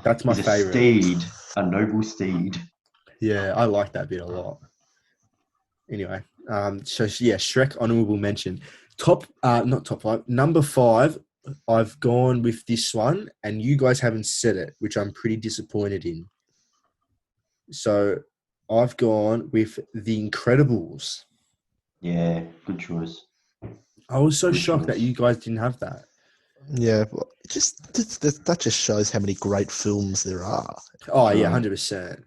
Speaker 2: That's my
Speaker 1: He's
Speaker 2: favorite.
Speaker 1: a noble steed.
Speaker 2: Yeah, I like that bit a lot. Anyway, so yeah, Shrek honorable mention. Not top five. Number five, I've gone with this one, and you guys haven't said it, which I'm pretty disappointed in. So I've gone with The Incredibles.
Speaker 1: Yeah, good choice.
Speaker 2: I was so
Speaker 1: Good
Speaker 2: shocked that
Speaker 1: choice.
Speaker 2: you guys didn't have that.
Speaker 3: Yeah, well, that just shows how many great films there are.
Speaker 2: Oh yeah,
Speaker 1: Right.
Speaker 2: 100%.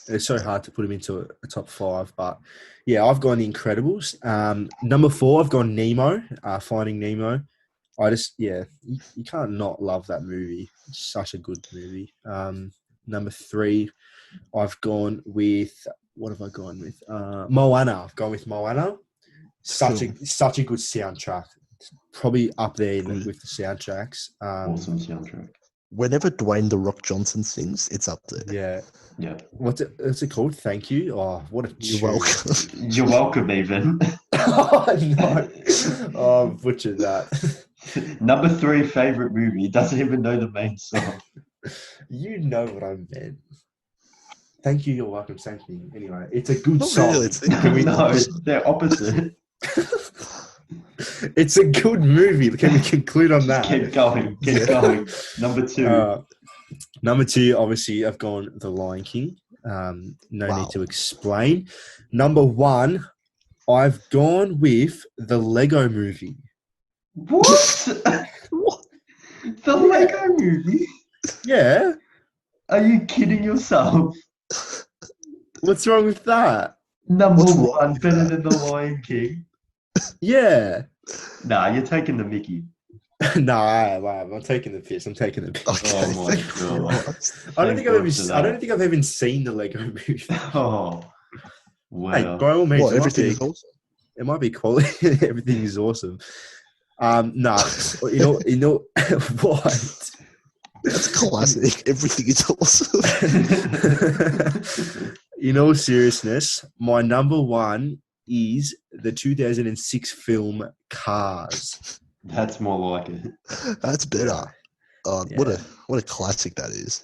Speaker 2: It's so hard to put them into a top five, but yeah, I've gone The Incredibles. Number four, I've gone Nemo, Finding Nemo. You can't not love that movie. It's such a good movie. Number three, I've gone with what have I gone with? Moana. I've gone with Moana. Such a good soundtrack. It's probably up there with the soundtracks.
Speaker 1: Awesome soundtrack.
Speaker 3: Whenever Dwayne the Rock Johnson sings, it's up there.
Speaker 2: Yeah.
Speaker 1: Yeah.
Speaker 2: What's it called? Thank You. Oh, what a
Speaker 3: You're
Speaker 2: tune.
Speaker 3: welcome.
Speaker 1: You're welcome, even.
Speaker 2: Oh, no. Oh, I butchered that.
Speaker 1: Number three favorite movie. Doesn't even know the main song.
Speaker 2: You know what I meant. Thank you. You're welcome. Thank you. Anyway, it's a good
Speaker 3: Not
Speaker 2: song.
Speaker 3: really, it's the-
Speaker 2: Can we-
Speaker 1: No, they're opposite.
Speaker 2: It's a good movie. Can we conclude on that?
Speaker 1: Keep going. Keep going. Number two.
Speaker 2: Number two, obviously, I've gone The Lion King. No
Speaker 3: Wow.
Speaker 2: need to explain. Number one, I've gone with the Lego Movie.
Speaker 1: What?
Speaker 3: What?
Speaker 1: The Lego movie?
Speaker 2: Yeah.
Speaker 1: Are you kidding yourself?
Speaker 2: What's wrong with that?
Speaker 1: Number
Speaker 3: What's wrong
Speaker 1: one,
Speaker 3: with
Speaker 1: better
Speaker 3: that?
Speaker 1: than The Lion King.
Speaker 2: Yeah.
Speaker 1: Nah, you're taking the Mickey.
Speaker 2: No, I'm taking the piss. I'm taking the piss.
Speaker 3: Okay,
Speaker 1: Oh my
Speaker 3: thank
Speaker 1: God.
Speaker 3: Christ.
Speaker 2: I don't
Speaker 1: Thank
Speaker 2: think I've
Speaker 1: God
Speaker 2: even.
Speaker 1: for
Speaker 2: I
Speaker 1: that.
Speaker 2: don't think I've even seen the Lego Movie.
Speaker 1: Oh,
Speaker 2: Hey,
Speaker 1: wow.
Speaker 2: by all means,
Speaker 3: What,
Speaker 2: it might
Speaker 3: everything
Speaker 2: be-
Speaker 3: is awesome?
Speaker 2: It might be quality. Everything is awesome. No, you know what?
Speaker 3: That's classic. Everything is awesome.
Speaker 2: In all seriousness, my number one is the 2006 film Cars.
Speaker 1: That's more like it.
Speaker 3: That's better. Oh,
Speaker 2: Yeah.
Speaker 3: what a classic that is.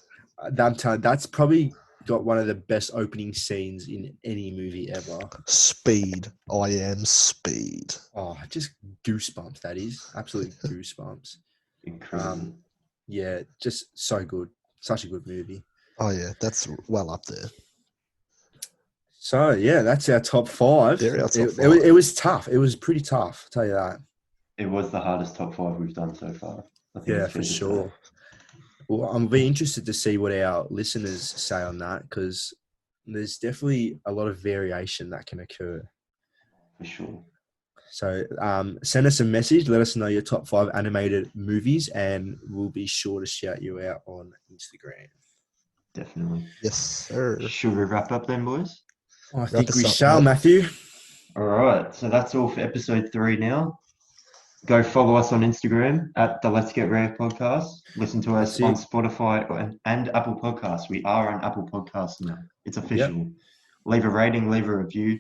Speaker 2: That's probably got one of the best opening scenes in any movie ever.
Speaker 3: Speed. I am speed.
Speaker 2: Oh, just goosebumps. That is absolute goosebumps.
Speaker 1: Incredible.
Speaker 2: Yeah, just so good. Such a good movie.
Speaker 3: Oh yeah, that's well up there.
Speaker 2: So yeah, that's our top five.
Speaker 3: They're our top
Speaker 2: It
Speaker 3: five.
Speaker 2: was tough. It was pretty tough. I'll tell you that.
Speaker 1: It was the hardest top five we've done so far. I think
Speaker 2: Yeah,
Speaker 1: it's fair
Speaker 2: for
Speaker 1: to say.
Speaker 2: sure. Well, I'm very interested to see what our listeners say on that because there's definitely a lot of variation that can occur.
Speaker 1: For sure.
Speaker 2: So send us a message. Let us know your top five animated movies, and we'll be sure to shout you out on Instagram.
Speaker 1: Definitely.
Speaker 3: Yes, sir.
Speaker 1: Should we wrap up then, boys?
Speaker 2: I think
Speaker 3: us
Speaker 2: we
Speaker 3: up,
Speaker 2: shall,
Speaker 3: mate.
Speaker 2: Matthew.
Speaker 1: All right. So that's all for episode 3 now. Go follow us on Instagram at the Let's Get Rare podcast. Listen to us
Speaker 2: That's
Speaker 1: on
Speaker 2: it.
Speaker 1: Spotify and Apple Podcasts. We are on Apple Podcasts now. It's official. Leave a rating, leave a review,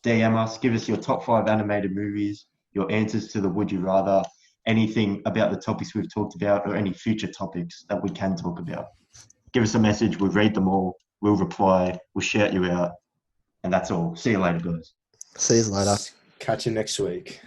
Speaker 1: DM us, give us your top 5 animated movies, your answers to the Would You Rather, anything about the topics we've talked about, or any future topics that we can talk about. Give us a message. We'll read them all. We'll reply. We'll shout you out. And that's all. See you later, guys.
Speaker 3: See you later.
Speaker 2: Catch you next week.